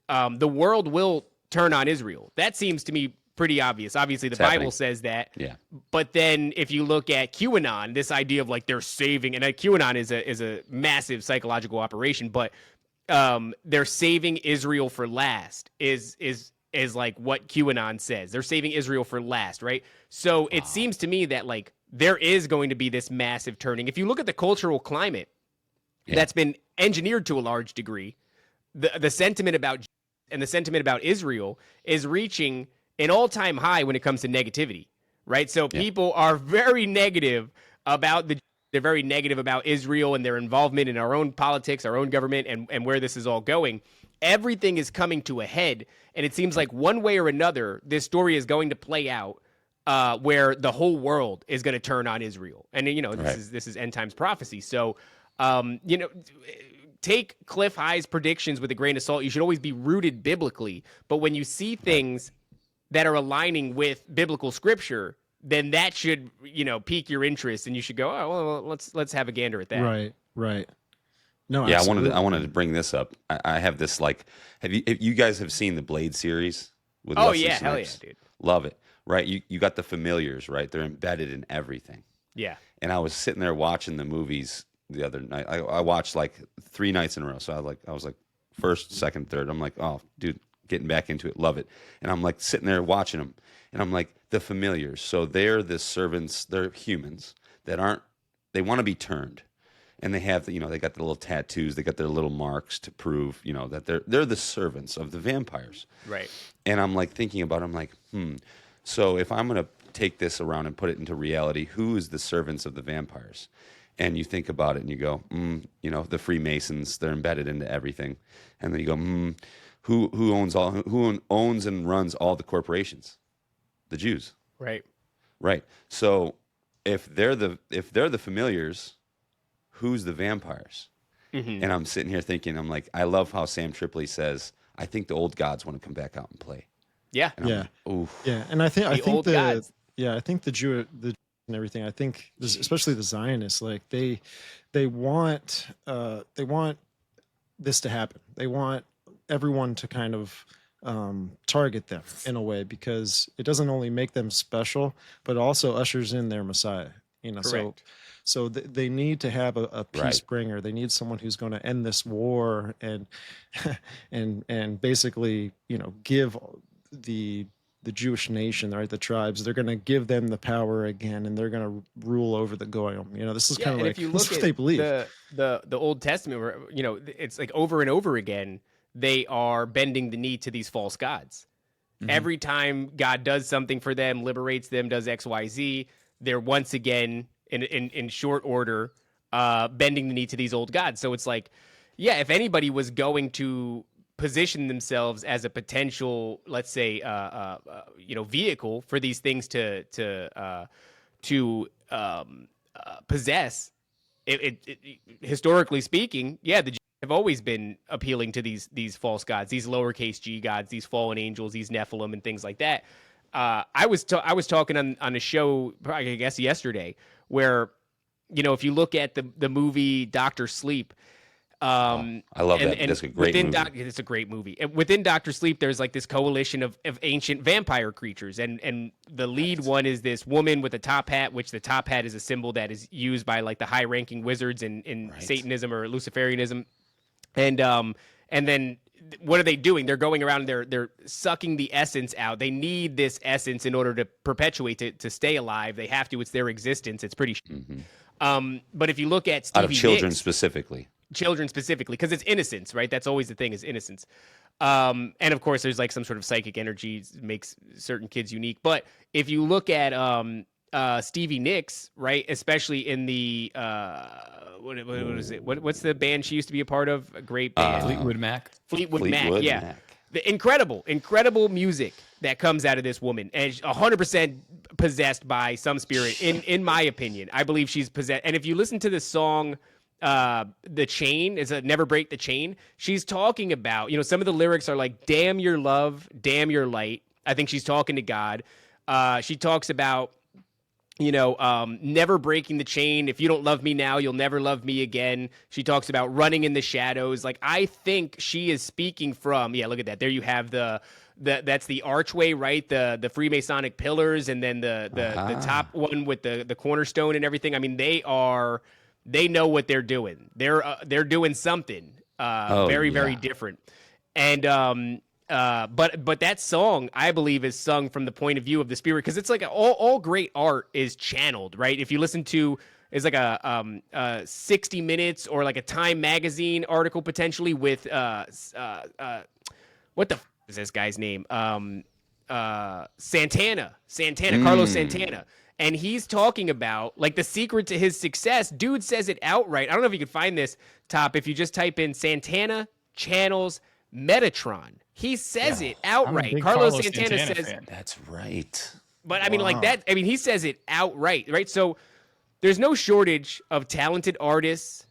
the world will turn on Israel. That seems to me pretty obvious. Obviously, the Bible says that. Yeah. But then if you look at QAnon, this idea of like they're saving, and QAnon is a massive psychological operation, but they're saving Israel for last is like what QAnon says. They're saving Israel for last, right? So it seems to me that like there is going to be this massive turning. If you look at the cultural climate that's been engineered to a large degree, the sentiment about and the sentiment about Israel is reaching an all-time high when it comes to negativity, right? So people are very negative about they're very negative about Israel and their involvement in our own politics, our own government, and where this is all going. Everything is coming to a head, and it seems like one way or another, this story is going to play out where the whole world is going to turn on Israel. And, this is end times prophecy. So, take Cliff High's predictions with a grain of salt. You should always be rooted biblically. But when you see things that are aligning with biblical scripture, then that should, pique your interest, and you should go, oh, well, let's have a gander at that. Right. No, yeah, absolutely. I wanted to bring this up. I have this have you guys have seen the Blade series with Oh Wesley yeah, Snipes? hell yeah, dude. Love it. Right, you got the familiars, right? They're embedded in everything. Yeah. And I was sitting there watching the movies the other night. I watched like 3 nights in a row. So I was like first, second, third. I'm like, oh, dude, getting back into it, love it. And I'm like sitting there watching them, and I'm like, the familiars. So they're the servants. They're humans that they want to be turned. And they have, they got the little tattoos. They got their little marks to prove, that they're the servants of the vampires. Right. And I'm like thinking about it. I'm like, so if I'm going to take this around and put it into reality, who is the servants of the vampires? And you think about it and you go, the Freemasons, they're embedded into everything. And then you go, who owns and runs all the corporations? The Jews. Right. Right. So if they're the familiars, who's the vampires? Mm-hmm. And I'm sitting here thinking, I'm like, I love how Sam Tripoli says, I think the old gods want to come back out and play. Yeah. And yeah. Like, yeah. And I think I think the Jew and everything, I think especially the Zionists, like they want this to happen. They want everyone to kind of target them in a way, because it doesn't only make them special, but also ushers in their Messiah. Correct. So they need to have a peace Right. bringer. They need someone who's going to end this war and and basically give the Jewish nation, right, the tribes, they're going to give them the power again, and they're going to rule over the goyim. This is kind of like, if you this look is what at they believe. the Old Testament, where it's like over and over again they are bending the knee to these false gods. Mm-hmm. Every time God does something for them, liberates them, does XYZ, they're once again in short order bending the knee to these old gods. So it's like, yeah, if anybody was going to position themselves as a potential, let's say, vehicle for these things to possess, it historically speaking, yeah, the Jews have always been appealing to these false gods, these lowercase g gods, these fallen angels, these Nephilim, and things like that. I was talking on a show, I guess yesterday, where if you look at the movie Dr. Sleep. I love that. That's a great movie. It's a great movie. Within Dr. Sleep, there's like this coalition of ancient vampire creatures, and the lead one is this woman with a top hat, which the top hat is a symbol that is used by like the high-ranking wizards in Satanism or Luciferianism, and then what are they doing? They're going around and they're sucking the essence out. They need this essence in order to perpetuate, to stay alive. They have to. It's their existence. It's pretty. Mm-hmm. But if you look at Stevie out of children Nicks, specifically, because it's innocence, right? That's always the thing, is innocence. And of course there's like some sort of psychic energy makes certain kids unique. But if you look at Stevie Nicks, right, especially in the what is it, what's the band she used to be a part of, a great band, Fleetwood Mac. Yeah, the incredible music that comes out of this woman, and 100% possessed by some spirit, in my opinion. I believe she's possessed. And if you listen to this song, The Chain, is a Never Break the Chain, she's talking about, some of the lyrics are like, damn your love, damn your light. I think she's talking to God. She talks about, never breaking the chain. If you don't love me now, you'll never love me again. She talks about running in the shadows. Like, I think she is speaking from, look at that. There you have that's the archway, right? The Freemasonic pillars, and then the top one with the cornerstone and everything. I mean, they know what they're doing. They're doing something very different. And but that song, I believe, is sung from the point of view of the spirit, because it's like all great art is channeled, right? If you listen to, it's like a 60 Minutes or like a Time magazine article potentially with what the is this guy's name? Santana, Carlos Santana. And he's talking about, like, the secret to his success. Dude says it outright. I don't know if you can find this, Top, if you just type in Santana channels Metatron. He says it outright. Carlos Santana says... fan. That's right. But, I mean, like that... I mean, he says it outright, right? So there's no shortage of talented artists,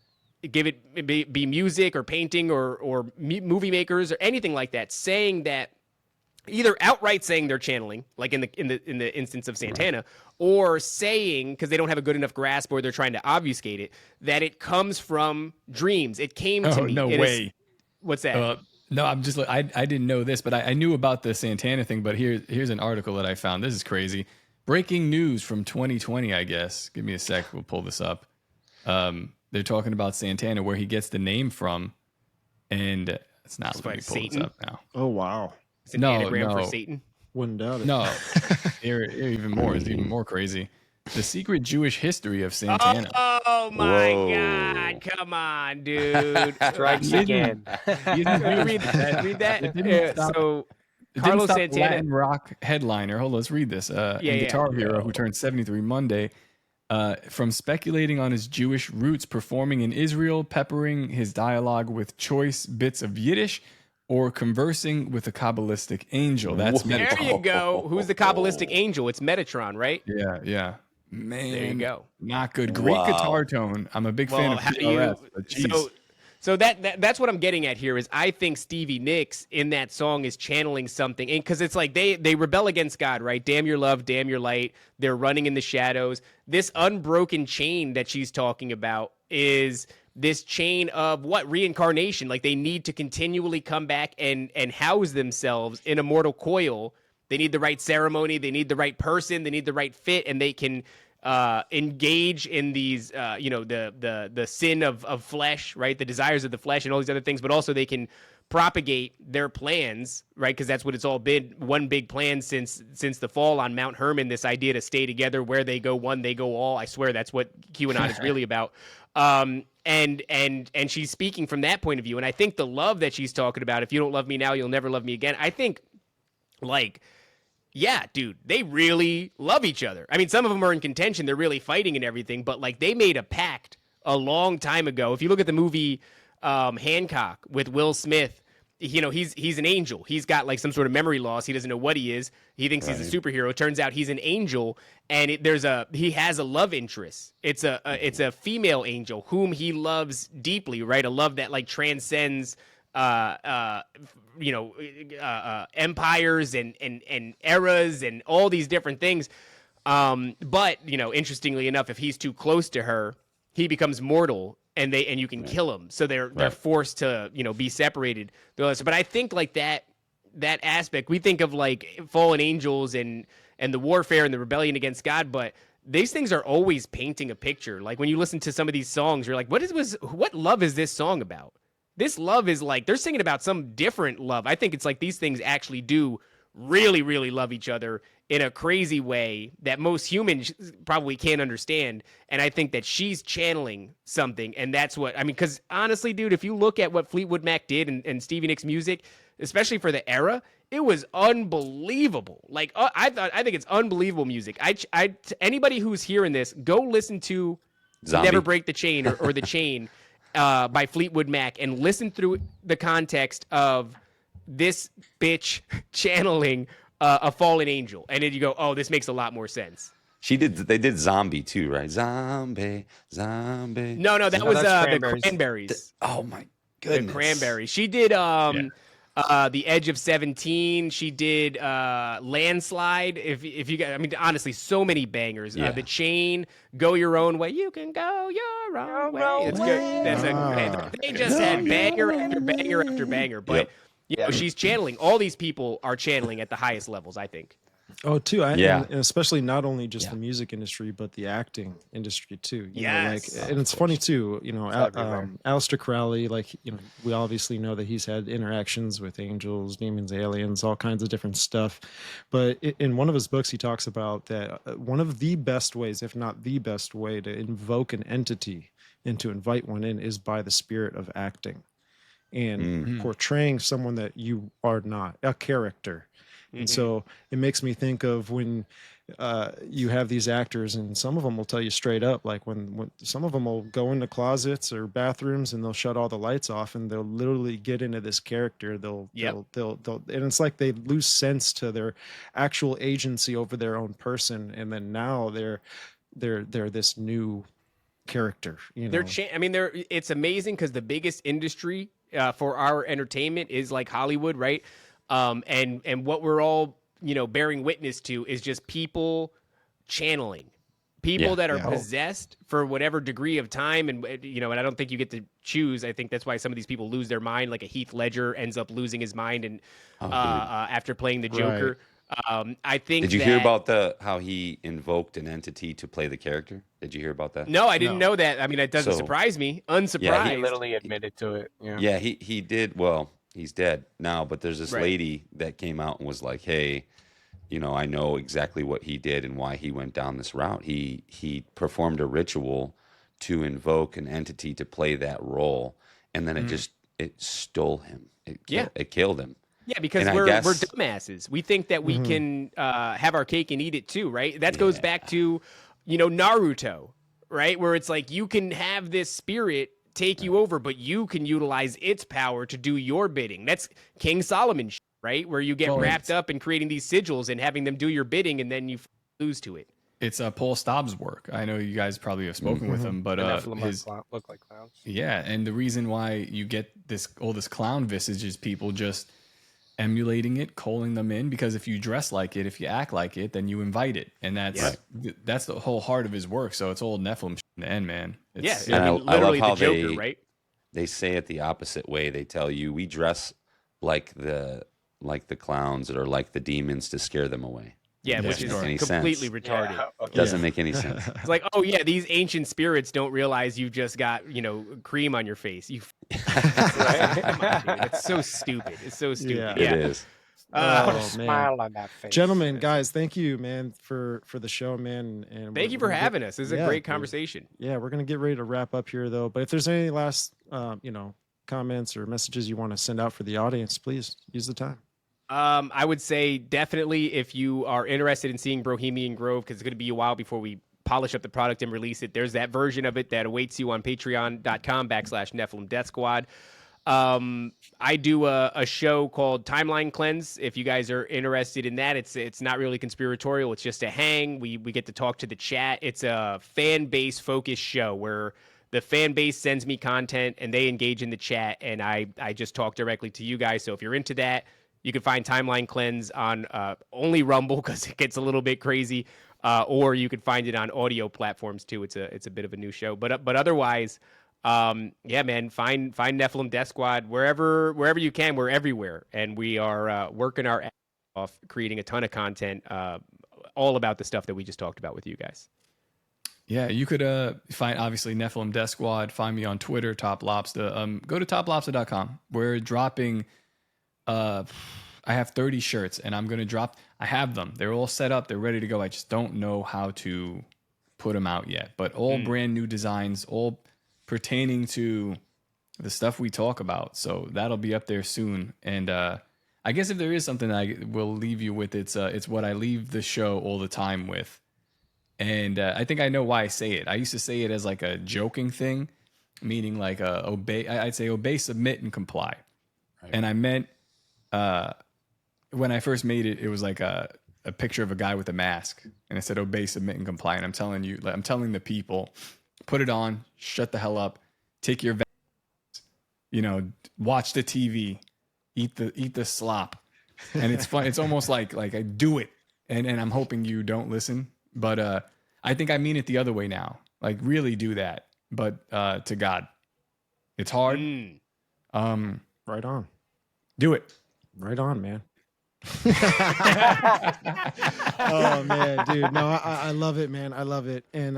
give it be music or painting or movie makers or anything like that, saying that, either outright saying they're channeling, like in the instance of Santana, or saying, because they don't have a good enough grasp or they're trying to obfuscate it, that it comes from dreams. It came to me. No way. What's that? No, I'm just I didn't know this, but I knew about the Santana thing. But here's an article that I found. This is crazy. Breaking news from 2020, I guess. Give me a sec. We'll pull this up. They're talking about Santana, where he gets the name from, and it's not. Let me pull this up now. Oh wow. It's an anagram for Satan. Wouldn't doubt it. No, here even more. It's even more crazy. The secret Jewish history of Santana. Oh my God! Come on, dude. Strikes again. You didn't read that. So Carlos Santana, Latin rock headliner. Hold on, let's read this. Guitar Hero, who turned 73 Monday, from speculating on his Jewish roots, performing in Israel, peppering his dialogue with choice bits of Yiddish, or conversing with a Kabbalistic angel. That's Metatron. There you go. Who's the Kabbalistic angel? It's Metatron, right? Yeah. Man, there you go. Not good. Great guitar tone. I'm a big fan of PRS, but geez. So that's what I'm getting at here is I think Stevie Nicks in that song is channeling something, because it's like they rebel against God, right? Damn your love, damn your light. They're running in the shadows. This unbroken chain that she's talking about is this chain of reincarnation. Like they need to continually come back and house themselves in a mortal coil. They need the right ceremony, they need the right person, they need the right fit, and they can engage in these the sin of flesh, right? The desires of the flesh and all these other things, but also they can propagate their plans, right? Because that's what it's all been, one big plan since the fall on Mount Hermon, this idea to stay together, where they go one, they go all. I swear that's what QAnon is really about. And she's speaking from that point of view. And I think the love that she's talking about, if you don't love me now, you'll never love me again. I think, like, yeah, dude, they really love each other. I mean, some of them are in contention. They're really fighting and everything, but like they made a pact a long time ago. If you look at the movie Hancock with Will Smith, you know, he's an angel. He's got like some sort of memory loss. He doesn't know what he is. He thinks he's a superhero. It turns out he's an angel, and he has a love interest. It's a female angel whom he loves deeply, right? A love that like transcends empires and eras and all these different things. But you know, interestingly enough, if he's too close to her, he becomes mortal. And you can kill them, so they're forced to be separated. But I think like that aspect, we think of like fallen angels and the warfare and the rebellion against God, but these things are always painting a picture. Like when you listen to some of these songs, you're like, what love is this song about? This love is like they're singing about some different love. I think it's like these things actually do really, really love each other in a crazy way that most humans probably can't understand. And I think that she's channeling something. And that's what, I mean, because honestly, dude, if you look at what Fleetwood Mac did and Stevie Nicks' music, especially for the era, it was unbelievable. Like, I think it's unbelievable music. Anybody who's hearing this, go listen to Zombie. Never Break the Chain or The Chain by Fleetwood Mac and listen through the context of this bitch channeling a fallen angel, and then you go, oh, this makes a lot more sense. They did Zombie too, right? Zombie. No, that was the Cranberries. Oh my goodness. The Cranberries. She did The Edge of 17. She did Landslide. If you got, I mean, honestly, so many bangers. The Chain, Go Your Own Way. You can go your own way. It's good. They just had banger after banger after banger, but. You know, she's channeling. All these people are channeling at the highest levels, I think. Oh, too. And especially not only just the music industry, but the acting industry too. You know, like, and it's funny too. You know, Aleister Crowley. Like, you know, we obviously know that he's had interactions with angels, demons, aliens, all kinds of different stuff. But in one of his books, he talks about that one of the best ways, if not the best way, to invoke an entity and to invite one in is by the spirit of acting. And portraying someone that you are not, a character. And so it makes me think of when you have these actors, and some of them will tell you straight up, like when some of them will go into closets or bathrooms and they'll shut all the lights off and they'll literally get into this character. They'll and it's like they lose sense to their actual agency over their own person, and then now they're this new character. You know, it's amazing because the biggest industry for our entertainment is like Hollywood, right? And what we're all, bearing witness to is just people channeling, people that are possessed for whatever degree of time. And, and I don't think you get to choose. I think that's why some of these people lose their mind. Like a Heath Ledger ends up losing his mind and after playing the Joker. Right. I think. Did you hear about how he invoked an entity to play the character? Did you hear about that? No, I didn't know that. I mean, it doesn't surprise me. Unsurprised. Yeah, he literally admitted to it. Yeah, he did. Well, he's dead now, but there's this lady that came out and was like, "Hey, I know exactly what he did and why he went down this route. He performed a ritual to invoke an entity to play that role, and then it stole him. It killed him." Yeah, because we're dumbasses. We think that we can have our cake and eat it too, right? That goes back to, Naruto, right? Where it's like you can have this spirit take you over, but you can utilize its power to do your bidding. That's King Solomon, right? Where you get wrapped up in creating these sigils and having them do your bidding, and then you lose to it. It's Paul Staub's work. I know you guys probably have spoken with him, but his look like clowns. Yeah, and the reason why you get all this clown visage is people just emulating it, calling them in, because if you dress like it, if you act like it, then you invite it, and that's the whole heart of his work. So it's all Nephilim shit in the end, man. It's, I mean, literally the Joker, right? They say it the opposite way. They tell you we dress like the clowns or like the demons to scare them away. Yeah, which is completely retarded. Yeah. Doesn't make any sense. It's like, oh yeah, these ancient spirits don't realize you just got, cream on your face. You come on, dude. It's so stupid. It's so stupid. Yeah. It is. Put a smile on that face. Gentlemen, guys, thank you, man, for the show, man. And thank you for having us. This is a great conversation. Yeah, we're gonna get ready to wrap up here, though. But if there's any last, comments or messages you want to send out for the audience, please use the time. I would say definitely if you are interested in seeing Brohemian Grove, because it's going to be a while before we polish up the product and release it. There's that version of it that awaits you on patreon.com/Nephilim Death Squad. I do a show called Timeline Cleanse. If you guys are interested in that, it's not really conspiratorial. It's just a hang. We get to talk to the chat. It's a fan base focused show where the fan base sends me content and they engage in the chat, and I just talk directly to you guys. So if you're into that, you can find Timeline Cleanse on only Rumble because it gets a little bit crazy, or you can find it on audio platforms too. It's a bit of a new show, but otherwise, yeah, man, find Nephilim Death Squad wherever you can. We're everywhere, and we are working our ass off, creating a ton of content, all about the stuff that we just talked about with you guys. Yeah, you could find, obviously, Nephilim Death Squad. Find me on Twitter, Top Lobster. Go to toplobster.com. We're dropping. I have 30 shirts, and I'm going to drop. I have them. They're all set up. They're ready to go. I just don't know how to put them out yet. But all brand new designs, all pertaining to the stuff we talk about. So that'll be up there soon. And I guess if there is something I will leave you with, it's what I leave the show all the time with. And I think I know why I say it. I used to say it as like a joking thing, meaning like obey. I'd say obey, submit, and comply. Right. And I meant when I first made it, it was like a picture of a guy with a mask, and it said obey, submit, and comply. And I'm telling the people, put it on, shut the hell up, take your, watch the TV, eat the slop, and it's fun. It's almost like I do it, and I'm hoping you don't listen. But I think I mean it the other way now. Like, really do that. But to God. It's hard. Right on. Do it. Right on, man. Oh, man, dude. No, I love it, man. I love it. And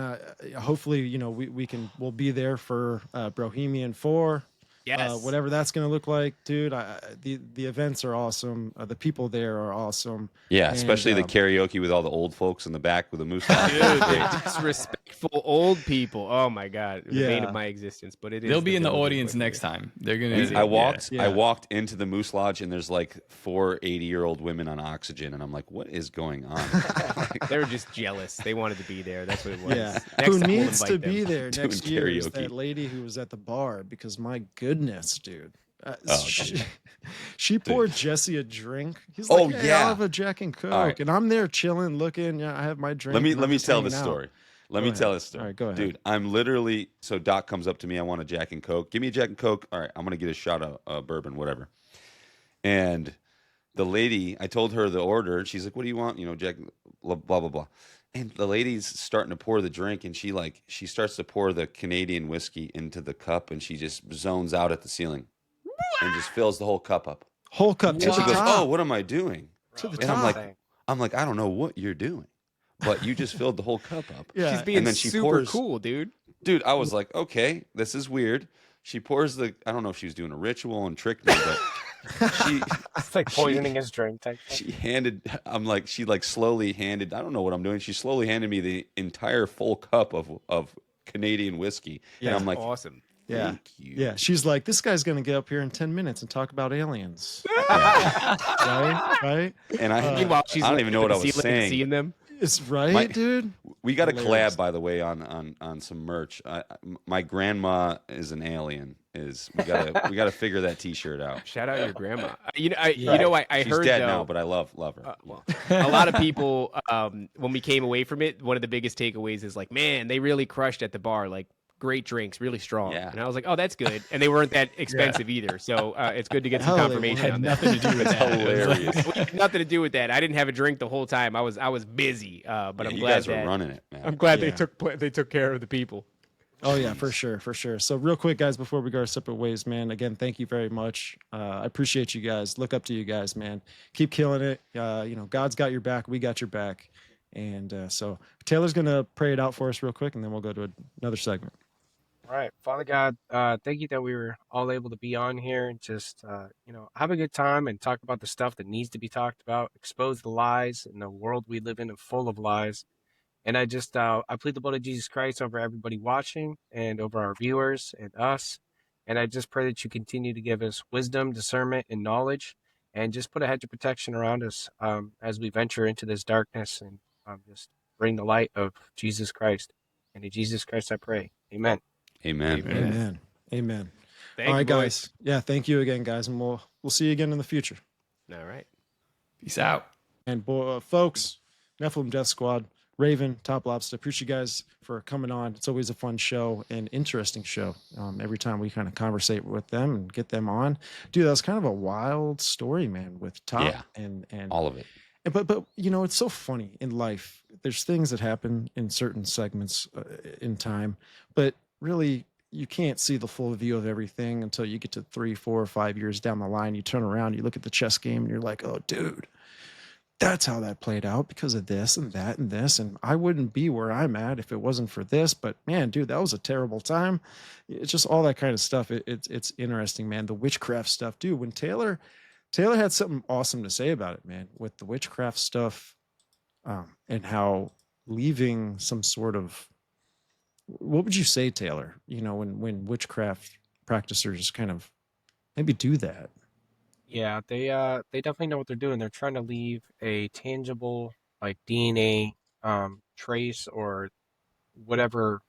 hopefully, we'll be there for Brohemian 4. Yes. Whatever that's going to look like, dude. The events are awesome. The people there are awesome. Yeah, especially the karaoke with all the old folks in the back with the moose. Dude, disrespectful old people. Oh my God, the bane of my existence. But it is. They'll be in the audience next time. They're gonna. I walked into the Moose Lodge and there's like 4 80-year-old women on oxygen, and I'm like, what is going on? They were just jealous. They wanted to be there. That's what it was. Yeah. Who needs to be there next year is that lady who was at the bar, because my goodness, dude. She poured Jesse a drink. He's like, I'll have a Jack and Coke. Right. And I'm there chilling, looking. Yeah, I have my drink. Let me tell this story. Let me tell this story. All right, go ahead. Dude, I'm literally, so Doc comes up to me, I want a Jack and Coke. Give me a Jack and Coke. All right, I'm going to get a shot of bourbon, whatever. And the lady, I told her the order, and she's like, what do you want? Jack, blah, blah, blah. And the lady's starting to pour the drink, and she starts to pour the Canadian whiskey into the cup, and she just zones out at the ceiling and just fills the whole cup up. Whole cup to the she goes, top. oh, what am I doing? To the and top. I'm like, I don't know what you're doing, but you just filled the whole cup up. Yeah. She's being and then super cool, dude. Dude, I was like, okay, this is weird. She pours I don't know if she was doing a ritual and tricked me, but it's like poisoning his drink type thing. She slowly handed, I don't know what I'm doing. She slowly handed me the entire full cup of Canadian whiskey. Yeah, and I'm like, awesome. Yeah. Thank you. Yeah. She's like, this guy's going to get up here in 10 minutes and talk about aliens. Right? And I don't even know what I was saying. Seeing them. It's right, dude. We got a collab, by the way, on some merch. My grandma is an alien. We gotta figure that T-shirt out. Shout out your grandma. I She's heard dead now, but I love her. A lot of people, when we came away from it, one of the biggest takeaways is like, man, they really crushed at the bar. Like, great drinks, really strong. Yeah. And I was like, oh, that's good. And they weren't that expensive either. So it's good to get some Hell, they confirmation Had on that. nothing to do with That's that. hilarious. It had nothing to do with that. I didn't have a drink the whole time. I was busy. But Yeah, I'm you glad guys were that running it, man. I'm glad Yeah. they took care of the people. Oh yeah, for sure, for sure. So real quick, guys, before we go our separate ways, man. Again, thank you very much. I appreciate you guys. Look up to you guys, man. Keep killing it. God's got your back. We got your back. And so Taylor's gonna pray it out for us real quick, and then we'll go to another segment. All right, Father God, thank you that we were all able to be on here and just, have a good time and talk about the stuff that needs to be talked about, expose the lies in the world we live in and full of lies. And I just, I plead the blood of Jesus Christ over everybody watching and over our viewers and us. And I just pray that you continue to give us wisdom, discernment, and knowledge, and just put a hedge of protection around us as we venture into this darkness and just bring the light of Jesus Christ. And in Jesus Christ I pray. Amen. Amen. Amen. Amen. Thank All right, you, guys. boys. Yeah, thank you again, guys, and we'll see you again in the future. All right. Peace out. And folks, Nephilim Death Squad, Raven, Top Lobster, appreciate you guys for coming on. It's always a fun show and interesting show. Every time we kind of conversate with them and get them on, dude, that was kind of a wild story, man, with Top Yeah. and All of it. but it's so funny in life. There's things that happen in certain segments in time, but really you can't see the full view of everything until you get to 3, 4, or 5 years down the line. You turn around, you look at the chess game, and you're like, oh, dude, that's how that played out because of this and that and this. And I wouldn't be where I'm at if it wasn't for this. But man, dude, that was a terrible time. It's just all that kind of stuff. It's interesting, man. The witchcraft stuff, dude. When Taylor had something awesome to say about it, man, with the witchcraft stuff, and how leaving some sort of, what would you say, Taylor? When witchcraft practitioners kind of maybe do that. Yeah, they definitely know what they're doing. They're trying to leave a tangible like DNA trace or whatever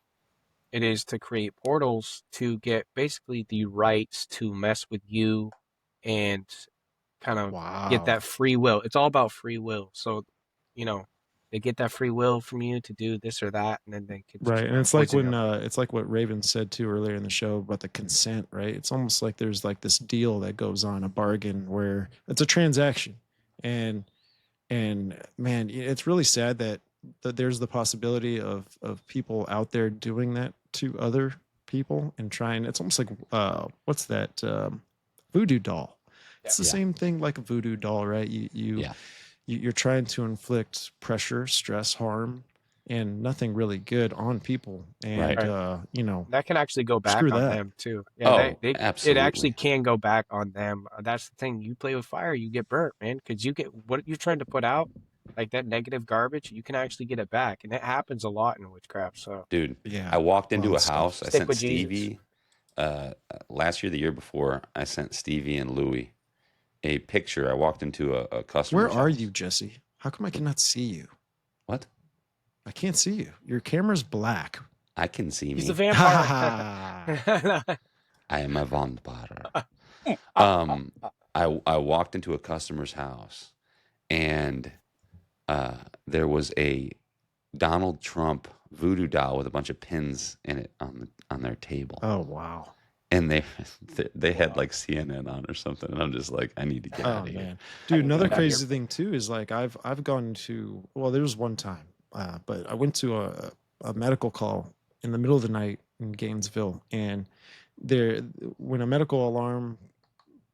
it is to create portals to get basically the rights to mess with you and kind of get Wow. that free will. It's all about free will. So, they get that free will from you to do this or that, and then they could just Right. And it's like poison when you. it's like what Raven said too earlier in the show about the consent, right? It's almost like there's like this deal that goes on, a bargain where it's a transaction. And man, it's really sad that there's the possibility of people out there doing that to other people and trying. It's almost like what's that, voodoo doll. It's the Yeah. same thing like a voodoo doll, right? Yeah. You're trying to inflict pressure, stress, harm, and nothing really good on people. And Right. That can actually go back screw on that. them too. Yeah, Oh, it absolutely. actually can go back on them. That's the thing. You play with fire, you get burnt, man. Because you get what you're trying to put out, like that negative garbage. You can actually get it back, and it happens a lot in witchcraft. So, Dude, Yeah. I walked into Wild a stuff. house. I Stick sent with Jesus. Stevie last year, the year before, I sent Stevie and Louie a picture. I walked into a customer's Where are house. you, Jesse? How come I cannot see you? What? I can't see you. Your camera's black. I can see he's me. a vampire. I am a vampire. I walked into a customer's house, and there was a Donald Trump voodoo doll with a bunch of pins in it on their table. Oh wow. And they had like CNN on or something, and I'm just like, I need to get out of here. Man, dude. Another get out of crazy thing too is like I've gone to, well, there was one time, but I went to a medical call in the middle of the night in Gainesville, and when a medical alarm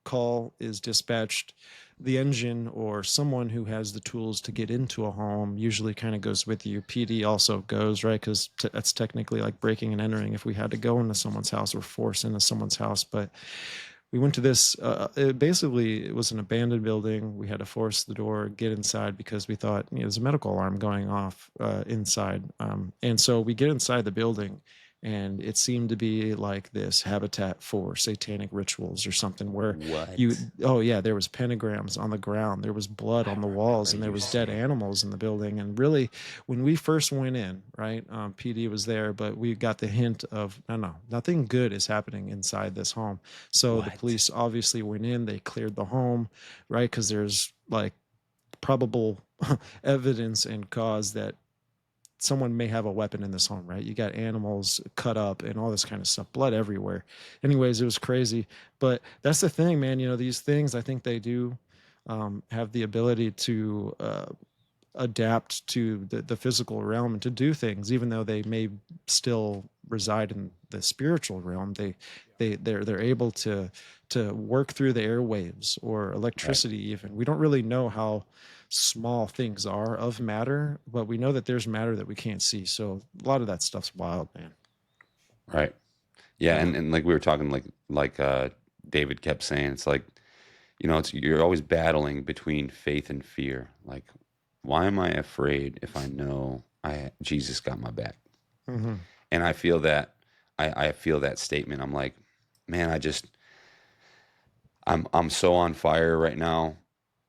call is dispatched, the engine or someone who has the tools to get into a home usually kind of goes with you. PD also goes, right? Because that's technically like breaking and entering if we had to go into someone's house or force into someone's house. But we went to this, it was an abandoned building. We had to force the door, get inside because we thought there's a medical alarm going off inside. And so we get inside the building, and it seemed to be like this habitat for satanic rituals or something where What? there was pentagrams on the ground, there was blood on the walls, and there was dead animals in the building. And really, when we first went in, right, PD was there, but we got the hint of nothing good is happening inside this home. So the police obviously went in, they cleared the home, right, because there's like probable evidence and cause that someone may have a weapon in this home, right? You got animals cut up and all this kind of stuff, blood everywhere. Anyways, it was crazy. But that's the thing, man. These things, I think they do have the ability to adapt to the physical realm and to do things, even though they may still reside in the spiritual realm. They're able to work through the airwaves or electricity. Right. Even we don't really know how small things are of matter, but we know that there's matter that we can't see. So a lot of that stuff's wild, man. Right. Yeah. And like we were talking, like David kept saying, it's like, you're always battling between faith and fear. Like, why am I afraid if I know Jesus got my back? Mm-hmm. And I feel that I feel that statement. I'm like, man, I'm so on fire right now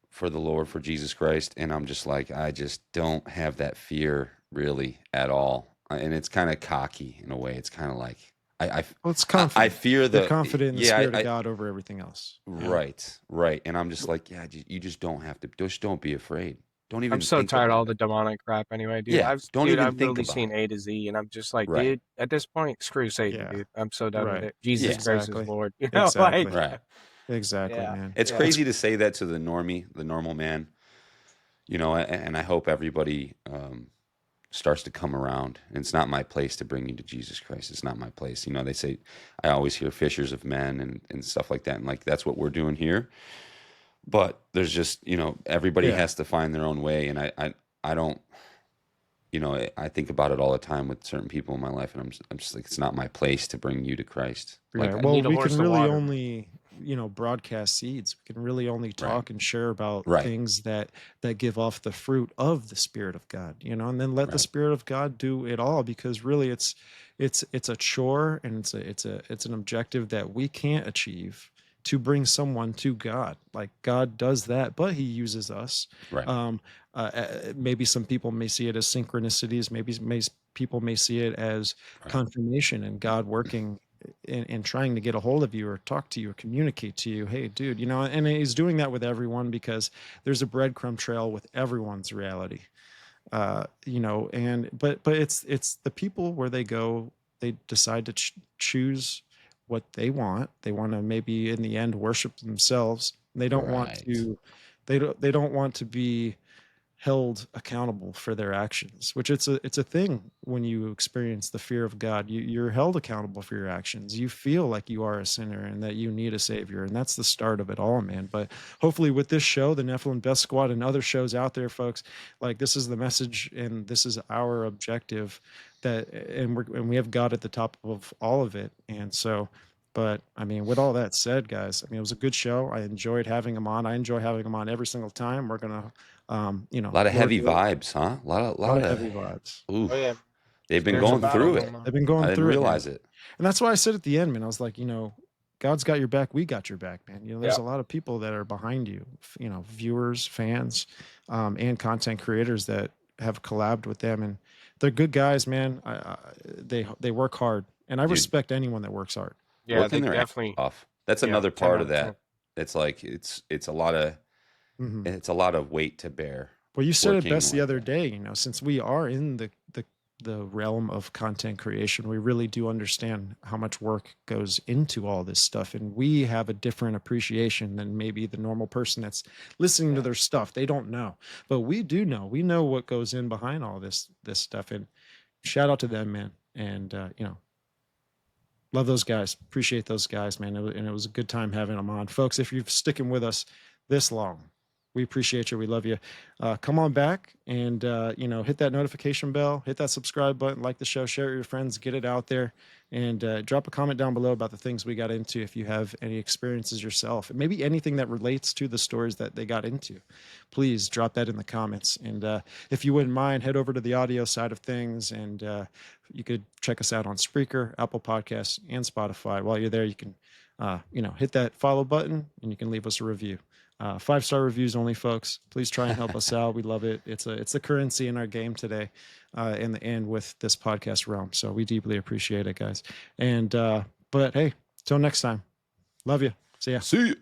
for the Lord, for Jesus Christ, and I'm just like, I just don't have that fear really at all. And it's kind of cocky in a way. It's kind of like it's confident. I fear You're confident in the Spirit of God over everything else. Right. And I'm just like, you just don't have to. Just don't be afraid. Don't even. I'm so tired of all the demonic crap anyway, dude. Yeah, I've literally seen A to Z, and I'm just like, dude, at this point, screw Satan, dude. I'm so done with it. Jesus Christ is Lord. Exactly. Right. Exactly, man. It's crazy to say that to the normal man, and I hope everybody starts to come around. And it's not my place to bring you to Jesus Christ. It's not my place. They say, I always hear fishers of men and stuff like that. And like, that's what we're doing here. But there's just, everybody has to find their own way. And I don't, I think about it all the time with certain people in my life. And I'm just like, it's not my place to bring you to Christ. Like, well, we can really only, broadcast seeds. We can really only talk and share about things that give off the fruit of the Spirit of God, and then let the Spirit of God do it all, because really it's a chore, and it's an objective that we can't achieve to bring someone to God. Like, God does that, but he uses us. Right. Maybe some people may see it as synchronicities. Maybe people may see it as confirmation and God working and trying to get a hold of you or talk to you or communicate to you. Hey, dude, and he's doing that with everyone, because there's a breadcrumb trail with everyone's reality. But it's the people where they go, they decide to choose what they want. They want to maybe in the end worship themselves. They don't want to. They don't want to be held accountable for their actions. Which it's a thing when you experience the fear of God. You're held accountable for your actions. You feel like you are a sinner and that you need a savior, and that's the start of it all, man. But hopefully, with this show, the Nephilim Death Squad, and other shows out there, folks, like, this is the message and this is our objective. And we have God at the top of all of it. And so, but I mean, with all that said, guys, I mean, it was a good show. I enjoyed having him on. I enjoy having him on every single time. We're gonna, a lot of heavy vibes, huh? A lot of heavy vibes. Oof. Oh, yeah. They've been going through it. They've been going through it. I didn't realize it. And that's why I said at the end, man, I was like, God's got your back. We got your back, man. There's a lot of people that are behind you, viewers, fans, and content creators that have collabed with them, and they're good guys, man. They work hard, and I respect anyone that works hard. Yeah, they definitely off. That's another part of that. It's like it's a lot of it's a lot of weight to bear. Well, you said it best the other day. Since we are in the realm of content creation, we really do understand how much work goes into all this stuff, and we have a different appreciation than maybe the normal person that's listening to their stuff. They don't know, but we do know. We know what goes in behind all this stuff, and shout out to them, man. And love those guys. Appreciate those guys, man. And it was a good time having them on, folks. If you're sticking with us this long, we appreciate you. We love you. Come on back and, hit that notification bell, hit that subscribe button, like the show, share it with your friends, get it out there, and drop a comment down below about the things we got into. If you have any experiences yourself, and maybe anything that relates to the stories that they got into, please drop that in the comments. And if you wouldn't mind, head over to the audio side of things, and you could check us out on Spreaker, Apple Podcasts, and Spotify. While you're there, you can, hit that follow button, and you can leave us a review. 5-star reviews only, folks. Please try and help us out. We love it. It's the currency in our game today, and with this podcast realm. So we deeply appreciate it, guys. And but hey, till next time, love you. See ya. See you.